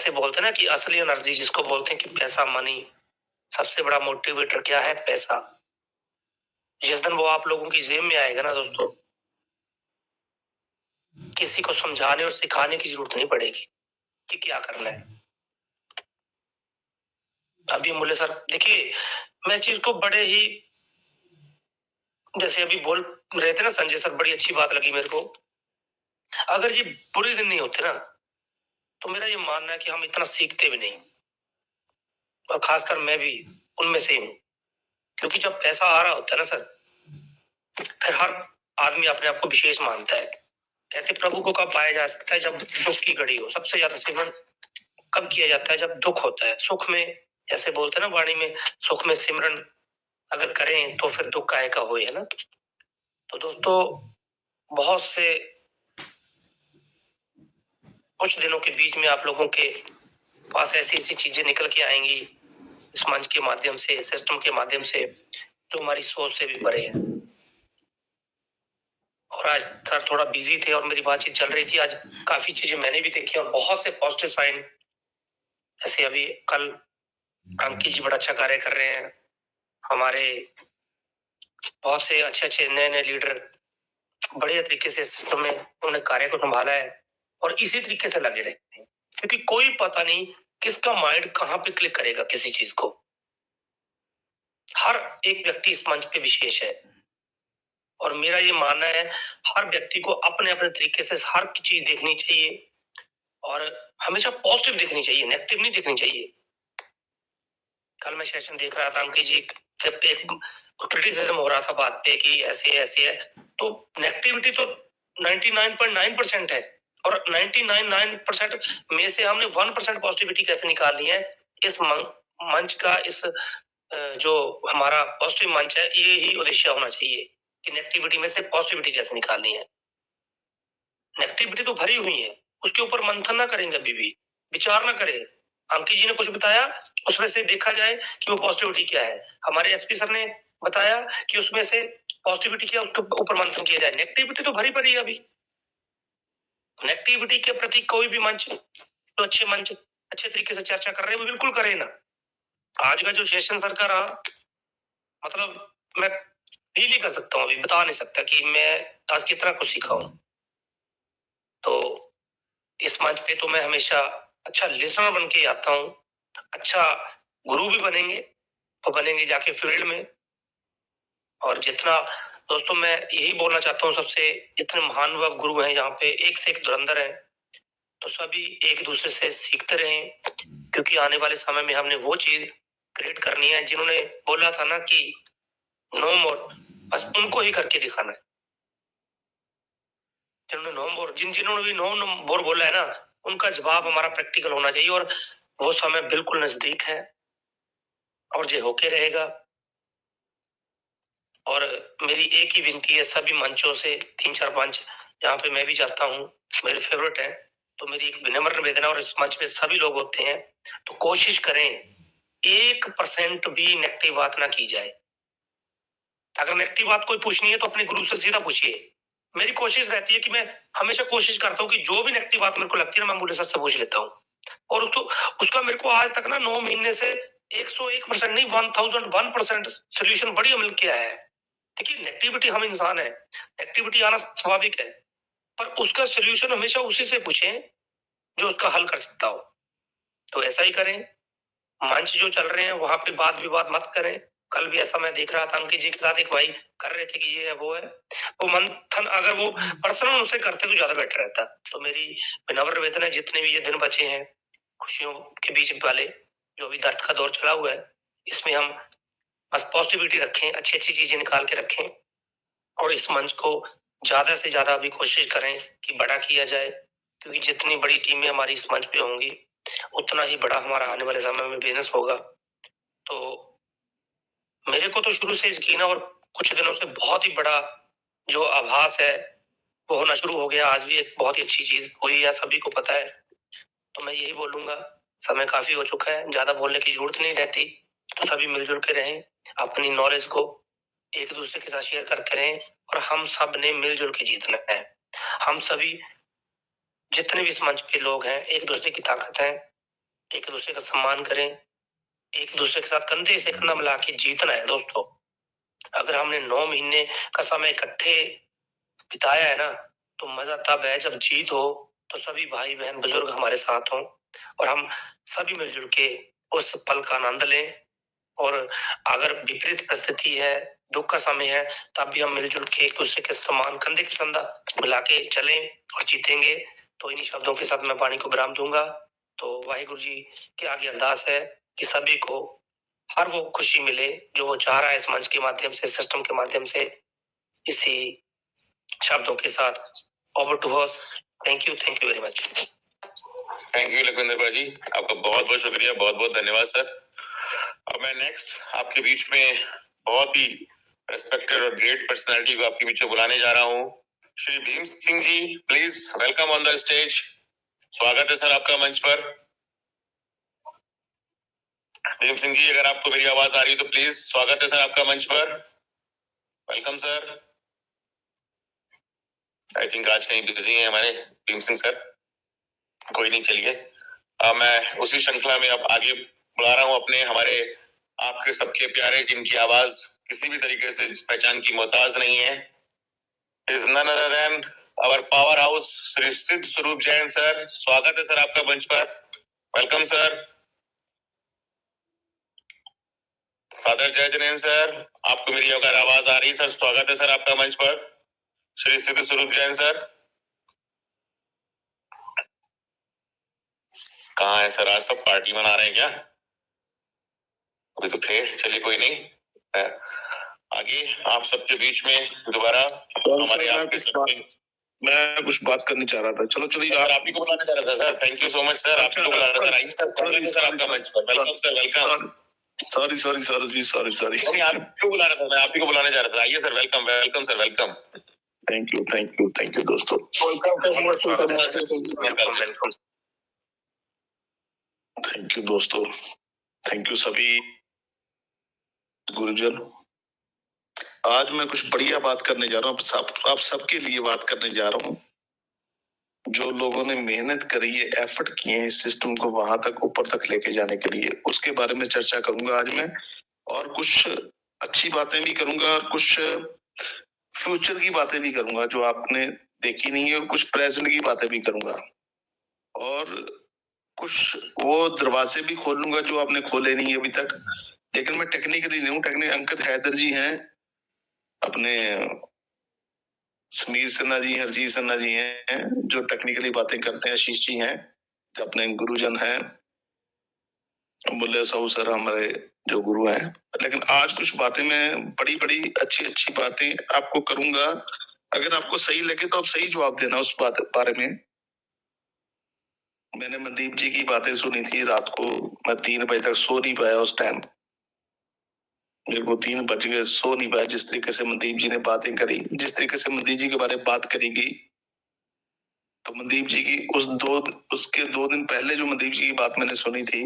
जैसे बोलते हैं ना कि असली एनर्जी जिसको बोलते हैं कि पैसा, मनी, सबसे बड़ा मोटिवेटर क्या है? पैसा। जिस दिन वो आप लोगों की जेब में आएगा ना दोस्तों, किसी को समझाने और सिखाने की जरूरत नहीं पड़ेगी कि क्या करना है। अभी मुल्ले सर देखिए, मैं चीज को बड़े ही, जैसे अभी बोल रहे थे ना संजय सर, बड़ी अच्छी बात लगी मेरे को। अगर ये बुरे दिन नहीं होते ना, तो मेरा ये मानना है कि हम इतना सीखते भी नहीं, और खासकर मैं भी उनमें से हूँ। क्योंकि जब पैसा आ रहा होता है ना सर, फिर हर आदमी अपने आप को विशेष मानता है। कहते प्रभु को कब पाया जा सकता है? जब दुख की घड़ी हो। सबसे ज्यादा सिमरन कब किया जाता है? जब दुख होता है। सुख में, जैसे बोलते हैं ना वाणी में, सुख में सिमरन अगर करें तो फिर दुख काहे का होए, है ना। तो दोस्तों, बहुत से कुछ दिनों के बीच में आप लोगों के पास ऐसी ऐसी चीजें निकल के आएंगी इस मंच के माध्यम से, सिस्टम के माध्यम से, जो हमारी सोच से भी परे है। और आज सर थोड़ा बिजी थे और मेरी बातचीत चल रही थी। आज काफी चीजें मैंने भी देखी और बहुत से पॉजिटिव साइन, जैसे अभी कल अंकित जी बड़ा अच्छा कार्य कर रहे हैं। हमारे बहुत से अच्छे अच्छे नए नए लीडर बढ़िया तरीके से सिस्टम में उन्होंने कार्य को संभाला है, और इसी तरीके से लगे रहते हैं। क्योंकि कोई पता नहीं किसका माइंड कहाँ पे क्लिक करेगा किसी चीज को। हर एक व्यक्ति इस मंच पे विशेष है, और मेरा ये मानना है हर व्यक्ति को अपने अपने तरीके से हर चीज देखनी चाहिए, और हमेशा पॉजिटिव देखनी चाहिए, नेगेटिव नहीं देखनी चाहिए। कल मैं सेशन देख रहा था, अंकित जी एक क्रिटिसिज्म हो रहा था बात पे कि ऐसे ऐसे है, तो नेगेटिविटी तो 99.9% है, और 99.9% में से हमने 1% पॉजिटिविटी कैसे निकालनी है? इस मंच का, इस जो हमारा पॉजिटिव मंच है, ये ही उद्देश्य होना चाहिए कि नेगेटिविटी में से पॉजिटिविटी कैसे निकालनी है। नेगेटिविटी तो भरी हुई है, उसके ऊपर मंथन ना करेंगे, अभी भी विचार ना करें। अंकित जी ने कुछ बताया, उसमें से देखा जाए कि वो पॉजिटिविटी क्या है। हमारे एसपी सर ने बताया कि उसमें से पॉजिटिविटी क्या, उसके ऊपर मंथन किया जाए। नेगेटिविटी तो भरी पड़ी है अभी। नेगेटिविटी के प्रति कोई भी मंच, तो अच्छे मंच अच्छे तरीके से चर्चा कर रहे हैं, वो बिल्कुल करें ना। आज का जो सेशन सर का रहा, मतलब मैं फील नहीं कर सकता हूँ, अभी बता नहीं सकता कि मैं आज कितना कुछ सीखा हूँ। तो इस मंच पे तो मैं हमेशा अच्छा लिसनर बन के आता हूँ, अच्छा गुरु भी बनेंगे तो बनेंगे जाके फील्ड में। और जितना दोस्तों मैं यही बोलना चाहता हूँ, सबसे इतने महान व गुरु हैं यहाँ पे, एक से एक धुरंधर है, तो सभी एक दूसरे से सीखते रहें। क्योंकि आने वाले समय में हमने वो चीज क्रिएट करनी है जिन्होंने बोला था ना कि नो मोर, बस उनको ही करके दिखाना है। जिन्होंने नो मोर, जिन्होंने भी नो मोर बोला है ना, उनका जवाब हमारा प्रैक्टिकल होना चाहिए, और वो समय बिल्कुल नजदीक है और ये होके रहेगा। और मेरी एक ही विनती है सभी मंचों से, 3-4 मंच जहाँ पे मैं भी जाता हूँ, मेरे फेवरेट है, तो मेरी एक विनम्र निवेदन, और इस मंच पे सभी लोग होते हैं, तो कोशिश करें 1% भी नेगेटिव बात ना की जाए। अगर नेगेटिव बात कोई पूछनी है तो अपने गुरु से सीधा पूछिए। मेरी कोशिश रहती है कि मैं हमेशा कोशिश करता हूँ कि जो भी नेगेटिव बात मेरे को लगती है ना, मैं मूल्य सर से पूछ लेता हूँ, और उसका मेरे को आज तक ना 9 महीने से 101% नहीं, 1001% सोल्यूशन बढ़िया मिल के आया है। देखिए, नेगेटिविटी, हम इंसान है, नेगेटिविटी आना स्वाभाविक है, पर उसका सोल्यूशन हमेशा उसी से पूछें जो उसका हल कर सकता हो। तो ऐसा ही करें। मंच जो चल रहे हैं वहां पे वाद विवाद मत करें। कल भी ऐसा मैं देख रहा था, अंकित जी के साथ एक भाई कर रहे थे कि ये है वो है, वो मंथन अगर वो पर्सनल उनसे करते तो ज्यादा बेटर रहता। तो मेरी विनम्र निवेदन है, जितने भी ये दिन बचे हैं खुशियों के बीच वाले, जो भी दर्द का दौर चला हुआ है, इसमें हम बस पॉजिटिविटी रखें, अच्छी अच्छी चीजें निकाल के रखें, और इस मंच को ज्यादा से ज्यादा अभी कोशिश करें कि बड़ा किया जाए। क्योंकि जितनी बड़ी टीमें हमारी इस मंच पे होंगी, उतना ही बड़ा हमारा आने वाले समय में बिजनेस होगा। तो मेरे को तो शुरू से यकीन है, और कुछ दिनों से बहुत ही बड़ा जो आभास है वो होना शुरू हो गया। आज भी एक बहुत ही अच्छी चीज हुई है, सभी को पता है। तो मैं यही बोलूंगा, समय काफी हो चुका है, ज्यादा बोलने की जरूरत नहीं रहती। तो सभी मिलजुल के रहें, अपनी नॉलेज को एक दूसरे के साथ शेयर करते रहें, और हम सब ने मिलजुल के जीतना है। हम सभी जितने भी इस मंच पे लोग हैं, एक दूसरे की ताकत है, एक दूसरे का सम्मान करें, एक दूसरे के साथ कंधे से कंधा मिला के जीतना है दोस्तों। अगर हमने 9 महीने का समय इकट्ठे बिताया है ना, तो मजा तब है जब जीत हो, तो सभी भाई बहन बुजुर्ग हमारे साथ हों और हम सभी मिलजुल के उस पल का आनंद लें। और अगर विपरीत परिस्थिति है, दुख का समय है, तब भी हम मिलजुल के एक दूसरे के समान कंधे से कंधा मिला के चलें और जीतेंगे। तो इन्हीं शब्दों के साथ मैं वाणी को विराम दूंगा। तो वाहिगुरु जी के आगे अरदास है कि सभी को हर वो खुशी मिले जो वो चाह रहा है इस मंच के माध्यम से, सिस्टम के माध्यम से। इसी शब्दों के साथ over to horse. Thank you very much. Thank you Lakhwinder भाई, आपका बहुत बहुत शुक्रिया, बहुत बहुत धन्यवाद सर। अब मैं नेक्स्ट आपके बीच में बहुत ही रेस्पेक्टेड और ग्रेट पर्सनालिटी को आपके बीच में बुलाने जा रहा हूँ। Shri Bhim Singh ji, please welcome on the stage. स्वागत है सर आपका मंच पर। भीम सिंह जी, अगर आपको मेरी आवाज आ रही है तो प्लीज स्वागत है सर आपका मंच पर। Welcome sir. आई थिंक आज कहीं बिजी है हमारे भीम सिंह सर। कोई नहीं, चलिए मैं उसी श्रृंखला में अब आगे बुला रहा हूँ अपने हमारे आपके सबके प्यारे, जिनकी आवाज किसी भी तरीके से पहचान की मोहताज नहीं है। Is none other than our power house Shri Siddh Swaroop Jain sir. स्वागत है सर आपका मंच पर। Welcome sir. सादर जय जैन सर, आपको मेरी अगर आवाज आ रही है सर, स्वागत है सर आपका मंच पर। श्री सिद्ध स्वरूप जैन सर कहाँ है सर? आज सब पार्टी मना रहे हैं क्या? अभी तो थे, चलिए कोई नहीं। आगे आप सबके बीच में दोबारा हमारे आपके सबके मैं कुछ बात करनी चाह रहा था। चलो चलिए सर, आप ही को बुलाने चाह रहा था sir. Thank you so much sir, आप ही को बुला रहा था। आइए सर आपका मंच पर। Welcome sir, welcome. सॉरी नहीं, आप क्यों बुला रहा था? मैं आप ही को बुलाने जा रहा था। आइए sir, welcome welcome sir, welcome. Thank you दोस्तों। थैंक यू दोस्तों, थैंक यू सभी गुरुजन। आज मैं कुछ बढ़िया बात करने जा रहा हूँ, आप सबके लिए बात करने जा रहा हूँ। जो लोगों ने मेहनत करी है, एफर्ट किए हैं इस सिस्टम को वहां तक ऊपर तक लेके जाने के लिए, उसके बारे में चर्चा करूंगा आज मैं। और कुछ अच्छी बातें भी करूंगा और कुछ फ्यूचर की बातें भी करूंगा जो आपने देखी नहीं है, और कुछ प्रेजेंट की बातें भी करूंगा। और कुछ वो दरवाजे भी खोलूंगा जो आपने खोले नहीं अभी तक। लेकिन मैं टेक्निकली नहीं हूँ, टेक्निकल अंकित हैदर जी हैं, अपने समीर सिन्हा जी, हरजीत सिन्हा जी हैं जो टेक्निकली बातें करते हैं। आशीष जी हैं जो अपने गुरुजन हैं। बुल्ले साहू सर हमारे जो गुरु हैं। लेकिन आज कुछ बातें मैं बड़ी बड़ी अच्छी बातें आपको करूंगा। अगर आपको सही लगे तो आप सही जवाब देना उस बात बारे में। मैंने मनदीप जी की बातें सुनी थी रात को, मैं 3 बजे तक सो नहीं पाया। उस टाइम मेरे को 3 बज गए, सो नहीं पाया। जिस तरीके से मनदीप जी ने बातें करी, जिस तरीके से मनदीप जी के बारे में बात करी गई, तो मनदीप जी की उसके 2 दिन पहले जो मनदीप जी की बात मैंने सुनी थी,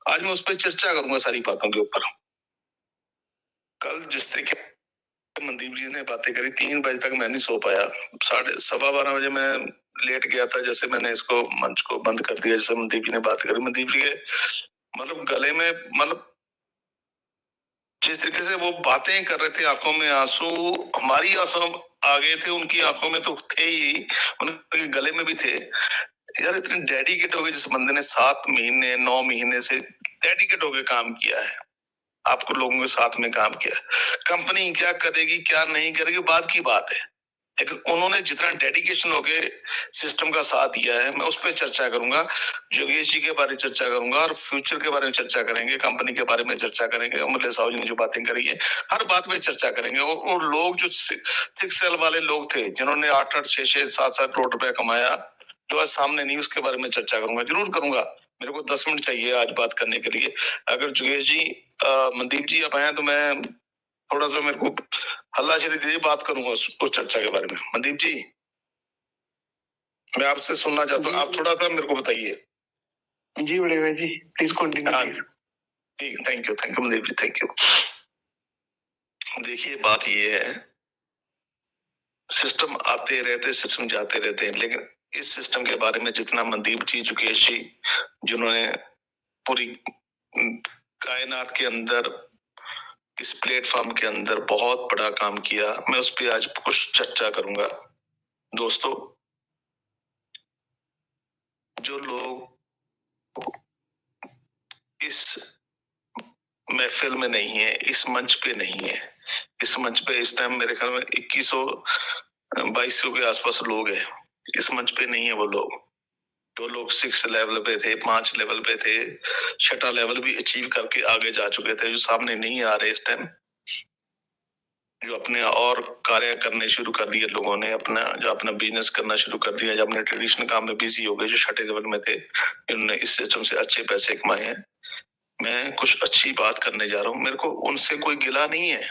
आज मैं उस पर चर्चा करूंगा सारी बातों के ऊपर। कल जिस तरीके मनदीप जी ने बातें करी, 3 बजे तक मैं नहीं सो पाया। 12:15 बजे मैं लेट गया था। जैसे मैंने इसको मंच को बंद कर दिया, जैसे मनदीप जी ने बात करी, मनदीप जी के मतलब गले में, मतलब जिस तरीके से वो बातें कर रहे थे, आंखों में आंसू, हमारी आंसू आ गए थे, उनकी आंखों में तो थे ही, उनके गले में भी थे। यार इतने डेडिकेट हो गए जिस बंदे ने 7 महीने 9 महीने से डेडिकेट होकर काम किया है, आपको लोगों के साथ में काम किया। कंपनी क्या करेगी क्या नहीं करेगी बाद की बात है, लेकिन उन्होंने जितना डेडिकेशन होके सिस्टम का साथ दिया है, मैं उस पर चर्चा करूंगा। योगेश जी के बारे में चर्चा करूंगा और फ्यूचर के बारे में चर्चा करेंगे, कंपनी के बारे में चर्चा करेंगे। अमरले साहू जी ने जो बातें करी है, हर बात में चर्चा करेंगे। और लोग जो 6 साल वाले लोग थे जिन्होंने 8-8, 6-6, 7-7 करोड़ रुपया कमाया, जो आज सामने नहीं, उसके बारे में चर्चा करूंगा, जरूर करूंगा। मेरे को 10 मिनट चाहिए आज बात करने के लिए। अगर योगेश जी, मनदीप जी आप आए तो मैं थोड़ा सा, मेरे को हल्लाशेरी दीजिए, बात करूंगा उस चर्चा के बारे में। मनदीप जी, मैं आपसे सुनना चाहता हूँ, आप थोड़ा सा मेरे को बताइए। जी बड़े जी, प्लीज कंटिन्यू। ठीक, thank you Mandeep ji, thank you. देखिए बात ये है, सिस्टम आते रहते, सिस्टम जाते रहते हैं, लेकिन इस सिस्टम के बारे में जितना मनदीप जी, योगेश जी, जिन्होंने पूरी कायनात के अंदर, इस प्लेटफॉर्म के अंदर बहुत बड़ा काम किया। मैं उस पर आज कुछ चर्चा करूंगा। दोस्तों, जो लोग इस महफिल में नहीं है, इस मंच पे नहीं है, इस मंच पे इस टाइम मेरे ख्याल में 2100-2200 के आसपास लोग हैं। इस मंच पे नहीं है वो लोग। जो लोग 6 लेवल पे थे, 5 लेवल पे थे, 6 लेवल भी अचीव करके आगे जा चुके थे, जो सामने नहीं आ रहे इस टाइम, जो अपने और कार्य करने शुरू कर दिए लोगों ने, अपना बिजनेस करना शुरू कर दिया, जो अपने ट्रेडिशनल काम में बिजी हो गए, जो 6 लेवल में थे, उन्होंने इस सिस्टम से अच्छे पैसे कमाए हैं। मैं कुछ अच्छी बात करने जा रहा हूँ। मेरे को उनसे कोई गिला नहीं है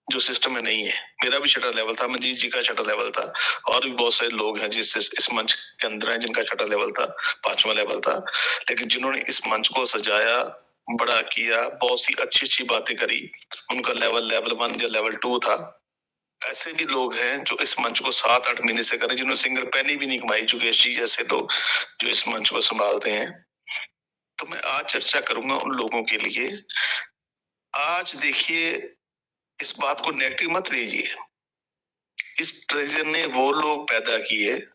जो सिस्टम में नहीं है। मेरा भी 6 लेवल था, मंजीत जी का 6 लेवल था, और भी बहुत सारे लोग हैं जिस इस मंच के अंदर हैं जिनका 6 लेवल था, 5वां लेवल था, लेकिन जिन्होंने इस मंच को सजाया, बड़ा किया, बहुत सी अच्छी बातें करी, उनका लेवल 1 या लेवल 2 था। ऐसे भी लोग हैं जो इस मंच को 7-8 महीने से करें, जिन्होंने सिंगल पेनी भी नहीं कमाई, जुगेश जी जैसे लोग जो इस मंच को संभालते हैं। तो मैं आज चर्चा करूंगा उन लोगों के लिए। आज देखिए, इस बात को नेगेटिव मत लीजिए। इस ट्रेजर ने वो लोग पैदा किए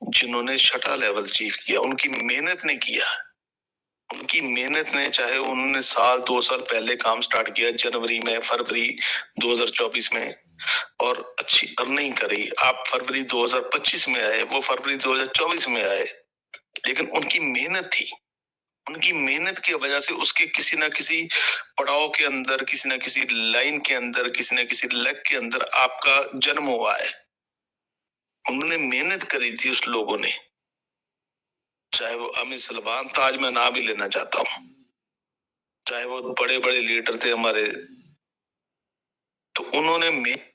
जिन्होंने 6 लेवल अचीव किया, उनकी मेहनत ने किया। उनकी मेहनत ने, चाहे उन्होंने 1-2 साल पहले काम स्टार्ट किया, जनवरी में, फरवरी 2024 में, और अच्छी अर्निंग करी। आप फरवरी 2025 में आए, वो फरवरी 2024 में आए, लेकिन उनकी मेहनत थी। उनकी मेहनत की वजह से उसके किसी ना किसी पड़ाव के अंदर, किसी ना किसी लाइन के अंदर, किसी ना किसी लेग के अंदर आपका जन्म हुआ है। उन्होंने मेहनत करी थी उस लोगों ने, चाहे वो अमित सलमान था, आज मैं नाम भी लेना चाहता हूं, चाहे वो बड़े बड़े लीडर थे हमारे, तो उन्होंने मेहनत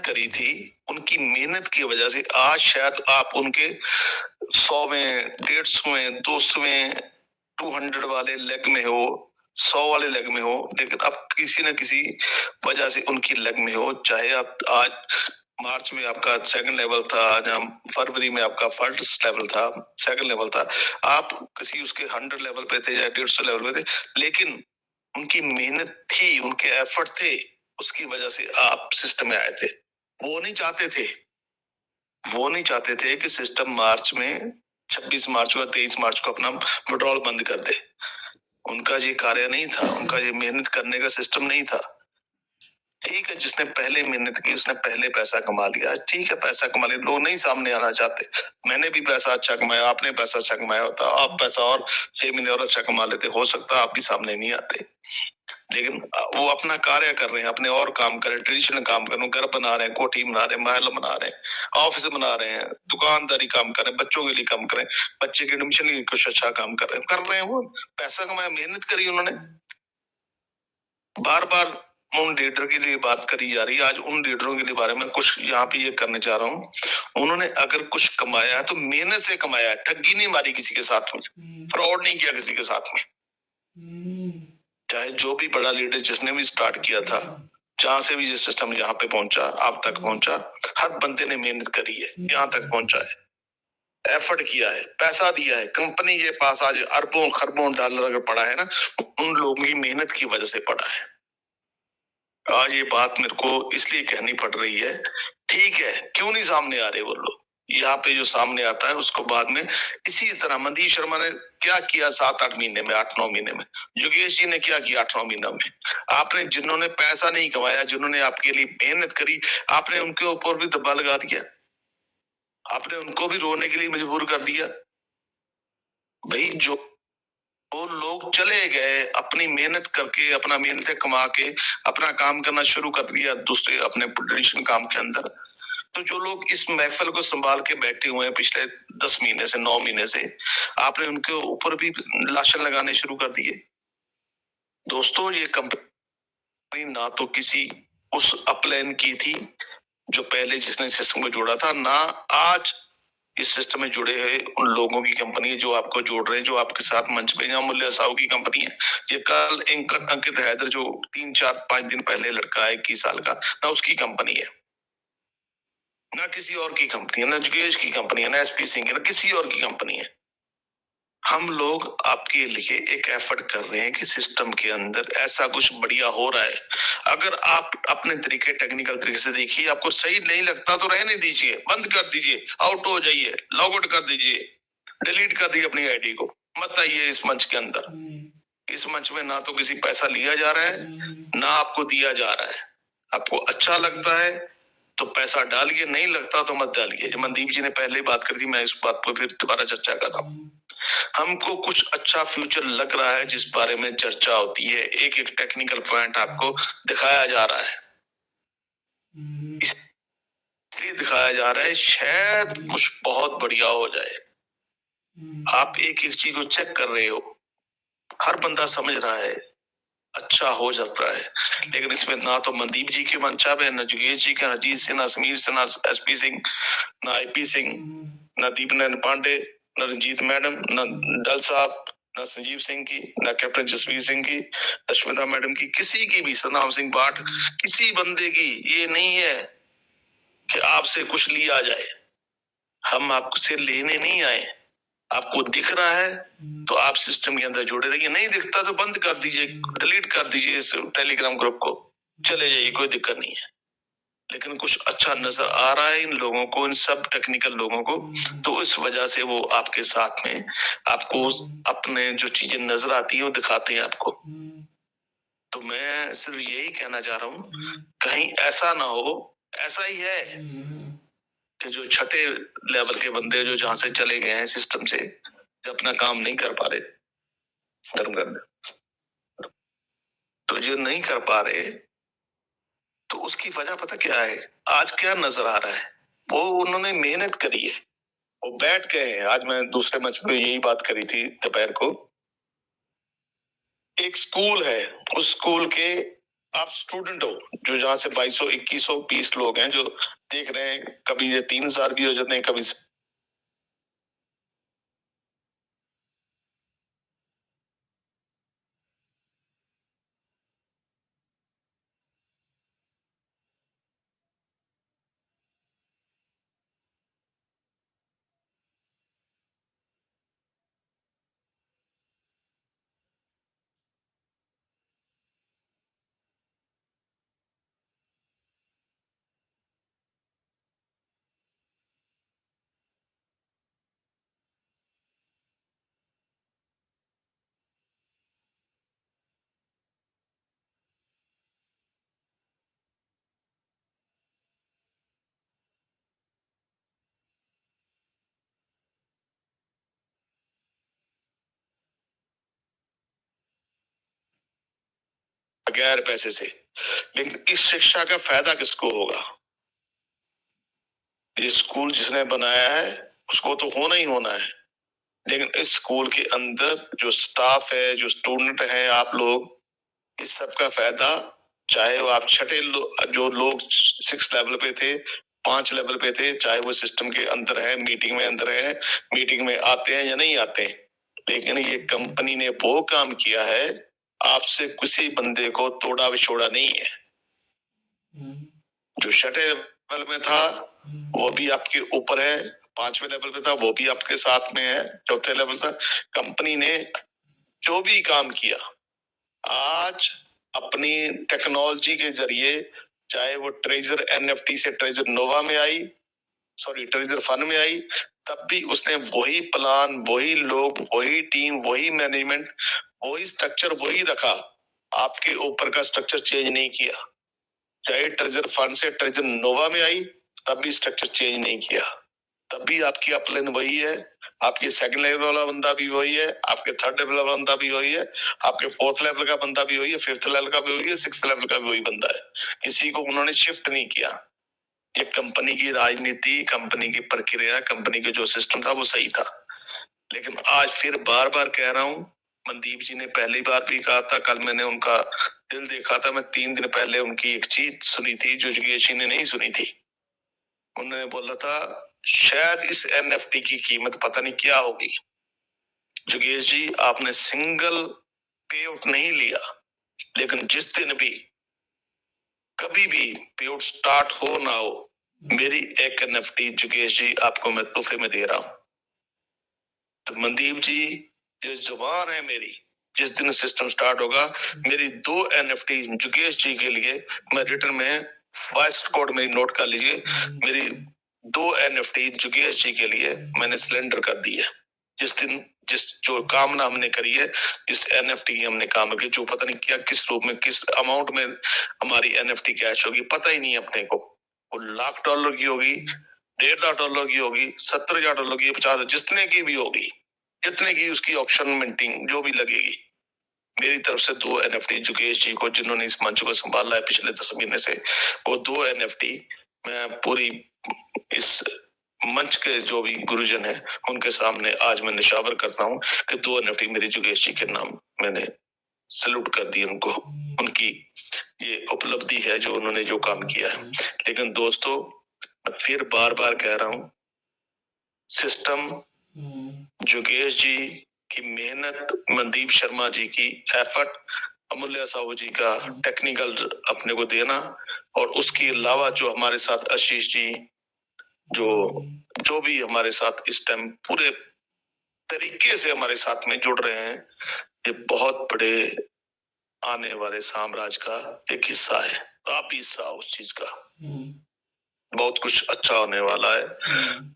करी थी। उनकी मेहनत की वजह से आज शायद आप उनके 100वें, 150वें, 200वें, 200 वाले लेग में हो, 100 वाले लेग में हो, लेकिन अब किसी न किसी वजह से उनकी लेग में हो। चाहे आप आज मार्च में आपका 2nd लेवल था, या फरवरी में आपका 1st लेवल था, 2nd लेवल था, आप किसी उसके 100 लेवल पे थे या 150 लेवल पे थे, लेकिन उनकी मेहनत थी, उनके एफर्ट थे, उसकी वजह से आप सिस्टम में आए थे। वो नहीं चाहते थे कि सिस्टम मार्च में 26 मार्च को, 23 मार्च को अपना विड्रॉल बंद कर दे। उनका ये कार्य नहीं था, उनका ये मेहनत करने का सिस्टम नहीं था। ठीक है, जिसने पहले मेहनत की उसने पहले पैसा कमा लिया, ठीक है, पैसा कमा लिया। लोग नहीं सामने आना चाहते। मैंने भी पैसा अच्छा कमाया, आपने पैसा अच्छा कमाया होता, आप पैसा और 6 महीने और अच्छा कमा लेते, हो सकता है आप भी सामने नहीं आते, लेकिन वो अपना कार्य कर रहे हैं, अपने और काम कर रहे हैं, ट्रेडिशनल काम कर रहे हैं, घर बना रहे हैं, कोठी बना रहे हैं, महल बना रहे हैं, ऑफिस बना रहे हैं, दुकानदारी काम कर रहे हैं, बच्चों के लिए काम कर रहे हैं, बच्चे के एडमिशन के लिए कुछ अच्छा काम कर रहे हैं। वो पैसा कमाया, मेहनत करी उन्होंने। बार बार उन लीडर के लिए बात करी जा रही है। आज उन लीडरों के लिए बारे में कुछ यहाँ पे ये करने जा रहा हूँ। उन्होंने अगर कुछ कमाया है तो मेहनत से कमाया है, ठगी नहीं मारी किसी के साथ में, फ्रॉड नहीं किया किसी के साथ में। चाहे जो भी बड़ा लीडर जिसने भी स्टार्ट किया था, जहां से भी ये सिस्टम यहाँ पे पहुंचा, आप तक पहुंचा, हर बंदे ने मेहनत करी है, यहाँ तक पहुंचा है, एफर्ट किया है, पैसा दिया है। कंपनी के पास आज अरबों खरबों डॉलर अगर पड़ा है ना, उन लोगों की मेहनत की वजह से पड़ा है। आज ये बात मेरे को इसलिए कहनी पड़ रही है। ठीक है, क्यों नहीं सामने आ रहे वो लोग? यहाँ पे जो सामने आता है उसको बाद में इसी तरह मनदीप शर्मा ने क्या किया 7-8 महीने में, 8-9 महीने में, योगेश जी ने क्या किया 8-9 महीनों में। आपने, जिन्होंने पैसा नहीं कमाया, जिन्होंने आपके लिए मेहनत करी, आपने उनके ऊपर भी दबा लगा दिया, आपने उनको भी रोने के लिए मजबूर कर दिया। भाई, जो वो लोग चले गए अपनी मेहनत करके, अपना मेहनत कमा के अपना काम करना शुरू कर दिया दूसरे अपने ट्रेडिशनल काम के अंदर, तो जो लोग इस महफिल को संभाल के बैठे हुए हैं पिछले 10 महीने से, 9 महीने से, आपने उनके ऊपर भी लाशन लगाने शुरू कर दिए। दोस्तों, ये कंपनी ना तो किसी उस अपलाइन की थी जो पहले जिसने सिस्टम को जोड़ा था, ना आज इस सिस्टम में जुड़े हुए उन लोगों की कंपनी है जो आपको जोड़ रहे हैं, जो आपके साथ मंच पे। यहाँ मूल्य साहू की कंपनी है, ये कल अंकित हैदर जो 3-4-5 दिन पहले लड़का है 21 साल का, ना उसकी कंपनी है, ना किसी और की कंपनी है, ना जुगेश की कंपनी है, ना SP सिंह है, ना किसी और की कंपनी है। हम लोग आपके लिए एक एफर्ट कर रहे हैं कि सिस्टम के अंदर ऐसा कुछ बढ़िया हो रहा है। अगर आप अपने तरीके टेक्निकल तरीके से देखिए, आपको सही नहीं लगता तो रहने दीजिए, बंद कर दीजिए, आउट हो जाइए, लॉग आउट कर दीजिए, डिलीट कर दीजिए अपनी आईडी को, मत आइए इस मंच के अंदर। इस मंच में ना तो किसी पैसा लिया जा रहा है, ना आपको दिया जा रहा है। आपको अच्छा लगता है तो पैसा डालिए, नहीं लगता तो मत डालिए। जो मनदीप जी ने पहले बात कर दी, मैं इस बात पर फिर दोबारा चर्चा कर रहा हूँ। हमको कुछ अच्छा फ्यूचर लग रहा है जिस बारे में चर्चा होती है, एक एक टेक्निकल पॉइंट आपको दिखाया जा रहा है, इसलिए दिखाया जा रहा है शायद कुछ बहुत बढ़िया हो जाए। आप एक एक चीज को चेक कर रहे हो, हर बंदा समझ रहा है अच्छा हो जाता है, लेकिन इसमें ना तो मनदीप जी के मंचा में, न जुगेश जी का, न अजीत सिंह, न समीर सिंह, न एसपी सिंह, न आईपी सिंह, न दीपनंदन पांडे, न रंजीत मैडम, न डल साहब, न संजीव सिंह की, न कैप्टन जसवीर सिंह की, अश्विता मैडम की, किसी की भी, सतनाम सिंह भाट, किसी बंदे की ये नहीं है कि आपसे कुछ लिया जाए। हम आपसे लेने नहीं आए। आपको दिख रहा है तो आप सिस्टम के अंदर जुड़े रहिए, नहीं दिखता तो बंद कर दीजिए, डिलीट कर दीजिए इस टेलीग्राम ग्रुप को, चले जाइए, कोई दिक्कत नहीं है। लेकिन कुछ अच्छा नजर आ रहा है इन लोगों को, इन सब टेक्निकल लोगों को, तो इस वजह से वो आपके साथ में आपको अपने जो चीजें नजर आती है वो दिखाते हैं आपको। तो मैं सिर्फ यही कहना चाह रहा हूँ, कहीं ऐसा ना हो, ऐसा ही है कि जो छठे लेवल के बंदे जो जहां से चले गए हैं सिस्टम से, जो अपना काम नहीं कर पा रहे धर्म करने, तो जो नहीं कर पा रहे, तो उसकी वजह पता क्या है? आज क्या नजर आ रहा है, वो उन्होंने मेहनत करी है, वो बैठ गए हैं। आज मैं दूसरे मंच पे यही बात करी थी दोपहर को। एक स्कूल है, उस स्कूल के आप स्टूडेंट हो, जो जहां से 2200 2100 20 लोग हैं जो देख रहे हैं, कभी ये 3000 भी हो जाते हैं, कभी बगैर पैसे से। लेकिन इस शिक्षा का फायदा किसको होगा? ये स्कूल जिसने बनाया है उसको तो होना ही होना है, लेकिन इस स्कूल के अंदर जो स्टाफ है, जो स्टूडेंट है, आप लोग, इस सब का फायदा, चाहे वो आप छठे जो लोग 6 लेवल पे थे, 5 लेवल पे थे, चाहे वो सिस्टम के अंदर है, मीटिंग में अंदर है, मीटिंग में आते हैं या नहीं आते हैं, लेकिन ये कंपनी ने वो काम किया है, आपसे किसी बंदे को तोड़ा विछोड़ा नहीं है। जो छठे लेवल में था वो भी आपके ऊपर है, 5वें लेवल पे था वो भी आपके साथ में है, चौथे लेवल तक कंपनी ने जो भी काम किया, आज अपनी टेक्नोलॉजी के जरिए, चाहे वो ट्रेजर एनएफटी से ट्रेजर नोवा में आई, सॉरी ट्रेजर फन में आई, तब भी उसने वही प्लान, वही लोग, वही टीम, वही मैनेजमेंट, वही स्ट्रक्चर वही रखा, आपके ऊपर का स्ट्रक्चर चेंज नहीं किया। चाहे ट्रेजर फंड से ट्रेजर नोवा में आई, तब भी स्ट्रक्चर चेंज नहीं किया, तब भी आपकी अपलाइन वही है, आपके सेकंड लेवल वाला बंदा भी वही है, आपके थर्ड लेवल वाला बंदा भी वही है, आपके फोर्थ लेवल का बंदा भी वही है, फिफ्थ लेवल का भी वही है, सिक्स्थ लेवल का भी वही बंदा है। किसी को उन्होंने शिफ्ट नहीं किया। ये कंपनी की राजनीति, कंपनी की प्रक्रिया, कंपनी के जो सिस्टम था वो सही था। लेकिन आज फिर बार बार कह रहा हूँ, मनदीप जी ने पहली बार भी कहा था, कल मैंने उनका दिल देखा था, मैं 3 दिन पहले उनकी एक चीज सुनी थी जो जुगेश जी ने नहीं सुनी थी। उन्होंने बोला था शायद इस एनएफटी की कीमत पता नहीं क्या होगी। जुगेश जी, आपने सिंगल पे आउट नहीं लिया, लेकिन जिस दिन भी कभी भी पे आउट स्टार्ट हो ना हो, मेरी एक एनएफटी जुगेश जी आपको मैं तोहफे में दे रहा हूं। तो मनदीप जी, ये जुबान है मेरी, जिस दिन सिस्टम स्टार्ट होगा मेरी 2 NFT जुगेश जी के लिए मैं रिटर्न में वॉइस कोड मेरी नोट कर लीजिए, मेरी 2 NFT जुगेश जी के लिए मैंने सिलेंडर कर दी है। जिस दिन जिस जो कामना हमने करी है, जिस NFT की हमने काम की, जो पता नहीं क्या किस रूप में किस अमाउंट में हमारी NFT कैश होगी पता ही नहीं अपने को, वो $1,00,000 की होगी, $1.5 लाख की होगी, $70,000 की, 50 जितने की भी होगी, जितने की उसकी ऑप्शन मिंटिंग जो भी लगेगी, मेरी तरफ से 2 NFT जुगेश जी को, जिन्होंने इस मंच को संभाला है पिछले 10 महीने से, वो 2 NFT मैं पूरी इस मंच के जो भी गुरुजन है उनके सामने आज मैं निशावर करता हूँ कि 2 NFT मेरी जुगेश जी के नाम मैंने सैल्यूट कर दी उनको, उनकी ये उपलब्धि है जो उन्होंने जो काम किया है। लेकिन दोस्तों मैं फिर बार बार कह रहा हूँ, सिस्टम, जुगेश जी की मेहनत, मनदीप शर्मा जी की एफर्ट, अमूल्य साहू जी का टेक्निकल अपने को देना, और उसके अलावा जो हमारे साथ आशीष जी जो भी हमारे साथ इस टाइम पूरे तरीके से हमारे साथ में जुड़ रहे हैं, ये बहुत बड़े आने वाले साम्राज्य का एक हिस्सा है, आप भी हिस्सा उस चीज का, बहुत कुछ अच्छा होने वाला है।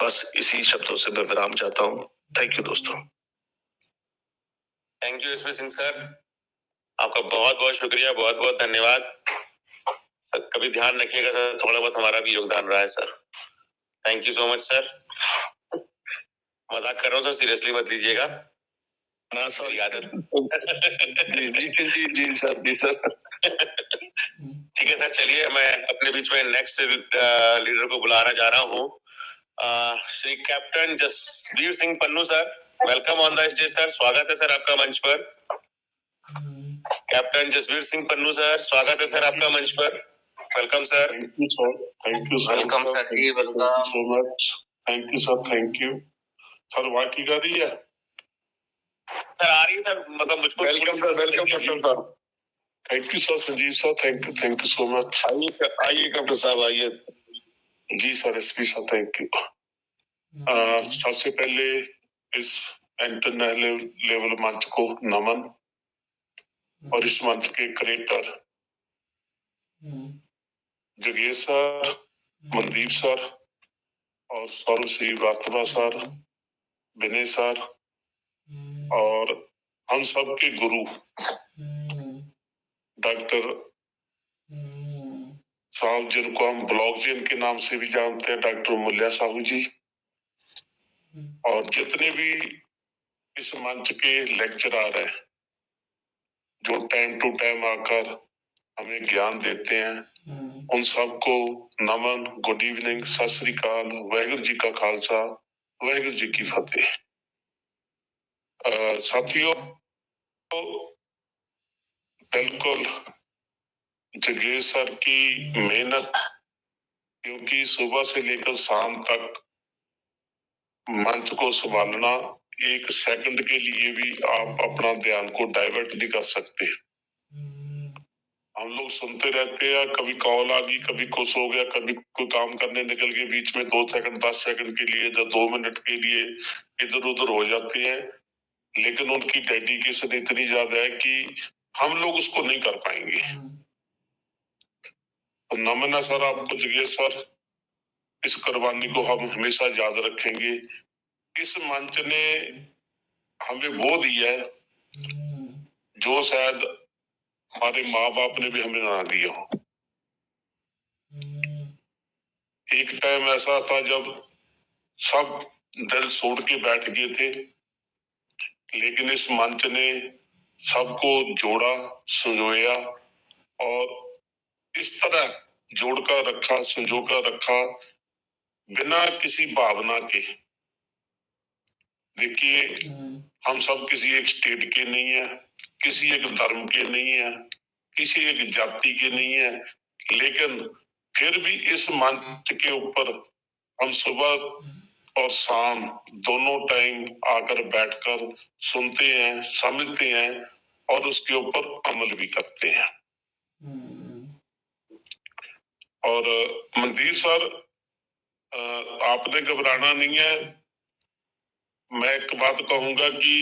बस इसी शब्दों से मैं विराम चाहता हूँ। थैंक यू दोस्तों। Thank you SP Singh sir, आपका बहुत बहुत शुक्रिया, बहुत बहुत धन्यवाद सर। कभी ध्यान रखिएगा सर, थोड़ा बहुत हमारा भी योगदान रहा है sir. Thank you so much sir. मजाक कर रहा हूँ सर, सीरियसली मत लीजिएगा। हाँ सर, मेरी आदत। जी सर, जी सर। ठीक है सर, चलिए मैं अपने बीच में नेक्स्ट लीडर को बुलाना जा रहा हूँ। Shri captain Jasvir Singh Pannu sir, welcome on the stage sir. स्वागत है सर आपका मंच पर। कैप्टन जसवीर सिंह पन्नू सर, स्वागत है सर आपका मंच पर। Welcome sir. Thank you sir, thank you sir, welcome sir ji, welcome. So much, thank you sir, thank you sir. आवाज ठीक आ रही है सर? आ रही है सर, मतलब मुझको। Welcome sir, welcome captain sir. Thank you sir, Sanjeev sir, thank you so much. आइए captain साहब, आइए। जी sir, SP sir, thank you. सबसे पहले इस इंटरनेशनल लेवल मंच को नमन, और इस मंच के क्रिएटर जगेश सर, मनदीप सर और सौरभ श्रीवास्तव सर, विनय सर, और हम सब के गुरु डॉक्टर साहब, जिनको हम ब्लॉक चेन के नाम से भी जानते हैं, डॉक्टर अमूल्य साहू जी, और जितने भी इस मंच के लेक्चरर हैं जो टाइम टू टाइम आकर हमें ज्ञान देते हैं, उन सबको नमन, गुड इवनिंग, सत श्री अकाल, वाहिगुरु जी का खालसा, वाहिगुरु जी की फतेह। साथियों, बिल्कुल जगेश सर की मेहनत, क्योंकि सुबह से लेकर शाम तक मंच को संभालना, एक सेकंड के लिए भी आप अपना ध्यान को डाइवर्ट नहीं कर सकते। हम लोग सुनते रहते हैं, कभी कॉल आ गई, कभी कुछ हो गया, कभी कोई काम करने निकल गए, बीच में 2 सेकंड 10 सेकंड के लिए, 2 मिनट के लिए इधर उधर हो जाते हैं, लेकिन उनकी डेडिकेशन इतनी ज्यादा है कि हम लोग उसको नहीं कर पाएंगे। तो नमन है सर आपको जगेश सर, इस कुर्बानी को हम हमेशा याद रखेंगे। इस मंच ने हमें वो दिया है जो शायद हमारे माँ बाप ने भी हमें ना दिया हो। एक टाइम ऐसा था जब सब दिल छोड़ के बैठ गए थे, लेकिन इस मंच ने सबको जोड़ा, संजोया और इस तरह जोड़कर रखा, संजोकर रखा, बिना किसी भावना के। देखिए, हम सब किसी एक स्टेट के नहीं है, किसी एक धर्म के नहीं है, किसी एक जाति के नहीं है, लेकिन फिर भी इस मंच के ऊपर हम सुबह और शाम दोनों टाइम आकर बैठकर सुनते हैं, समझते हैं और उसके ऊपर अमल भी करते हैं। और मनदीप सर, आपने घबराना नहीं है। मैं एक बात कहूंगा कि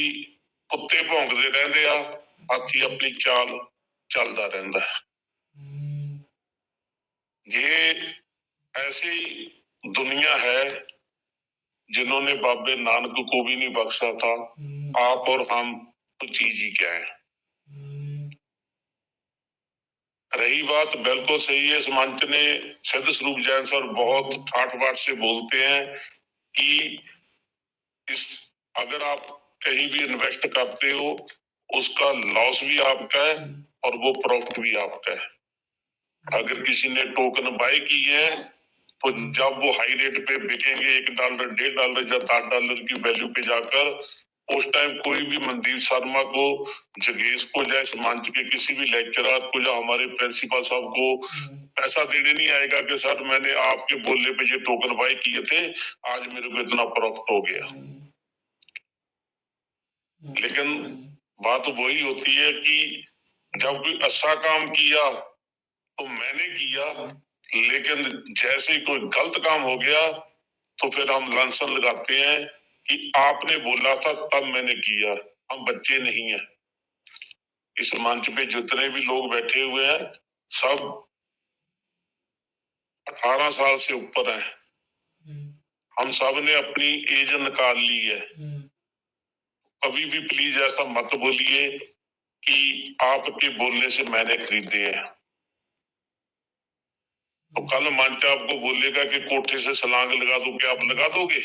ਕੁੱਤੇ ਭੌਂਕਦੇ ਰਹਿੰਦੇ ਆ, ਹਾਥੀ ਆਪਣੀ ਚਾਲ ਚੱਲਦਾ ਰਹਿੰਦਾ ਹੈ। ये ऐसी दुनिया है जिन्होंने बाबे नानक को भी नहीं बख्शा था, आप और हम तो चीज ही क्या है। रही बात, बिल्कुल सही है, इस मंच ने सिद्ध स्वरूप जैन सर बहुत ठाठ बाट से बोलते हैं कि इस अगर आप कहीं भी इन्वेस्ट करते हो उसका लॉस भी आपका है और वो प्रॉफिट भी आपका है। अगर किसी ने टोकन बाय की है तो जब वो हाई रेट पे बिकेंगे $1, $1.5 या $10 की वैल्यू पे जाकर, उस टाइम कोई भी मनदीप शर्मा को, जगेश को, या इस मंच के किसी भी लेक्चरर को या हमारे प्रिंसिपल साहब को पैसा देने नहीं आएगा कि सर मैंने आपके बोलने पे ये टोकन बाय किए थे, आज मेरे को इतना प्रॉफिट हो गया। लेकिन बात वही होती है कि जब कोई अच्छा काम किया तो मैंने किया, लेकिन जैसे ही कोई गलत काम हो गया तो फिर हम लांछन लगाते हैं कि आपने बोला था तब मैंने किया। हम बच्चे नहीं हैं। इस मंच पे जितने भी लोग बैठे हुए हैं सब 18 साल से ऊपर हैं। हम सब ने अपनी एज निकाल ली है। कभी भी प्लीज ऐसा मत बोलिए कि आपके बोलने से मैंने खरीदे हैं। तो कल मंच आपको बोलेगा कि कोठे से छलांग लगा दो, क्या आप लगा दोगे?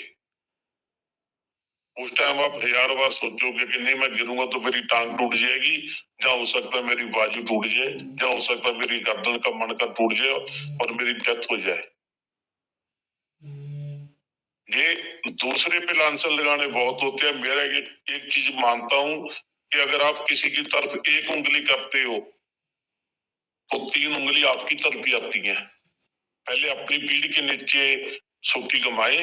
उस टाइम आप 1000 बार सोचोगे कि नहीं मैं गिरूंगा तो मेरी टांग टूट जाएगी, या हो सकता है मेरी बाजू टूट जाए, या हो सकता है मेरी गर्दन का मणका टूट जाए और मेरी डेथ हो जाए। ये दूसरे पे लांछन लगाने बहुत होते हैं। मेरा एक चीज मानता हूं कि अगर आप किसी की तरफ एक उंगली करते हो तो 3 उंगली आपकी तरफ ही आती है। पहले अपनी पीठ के नीचे सुखी कमाए,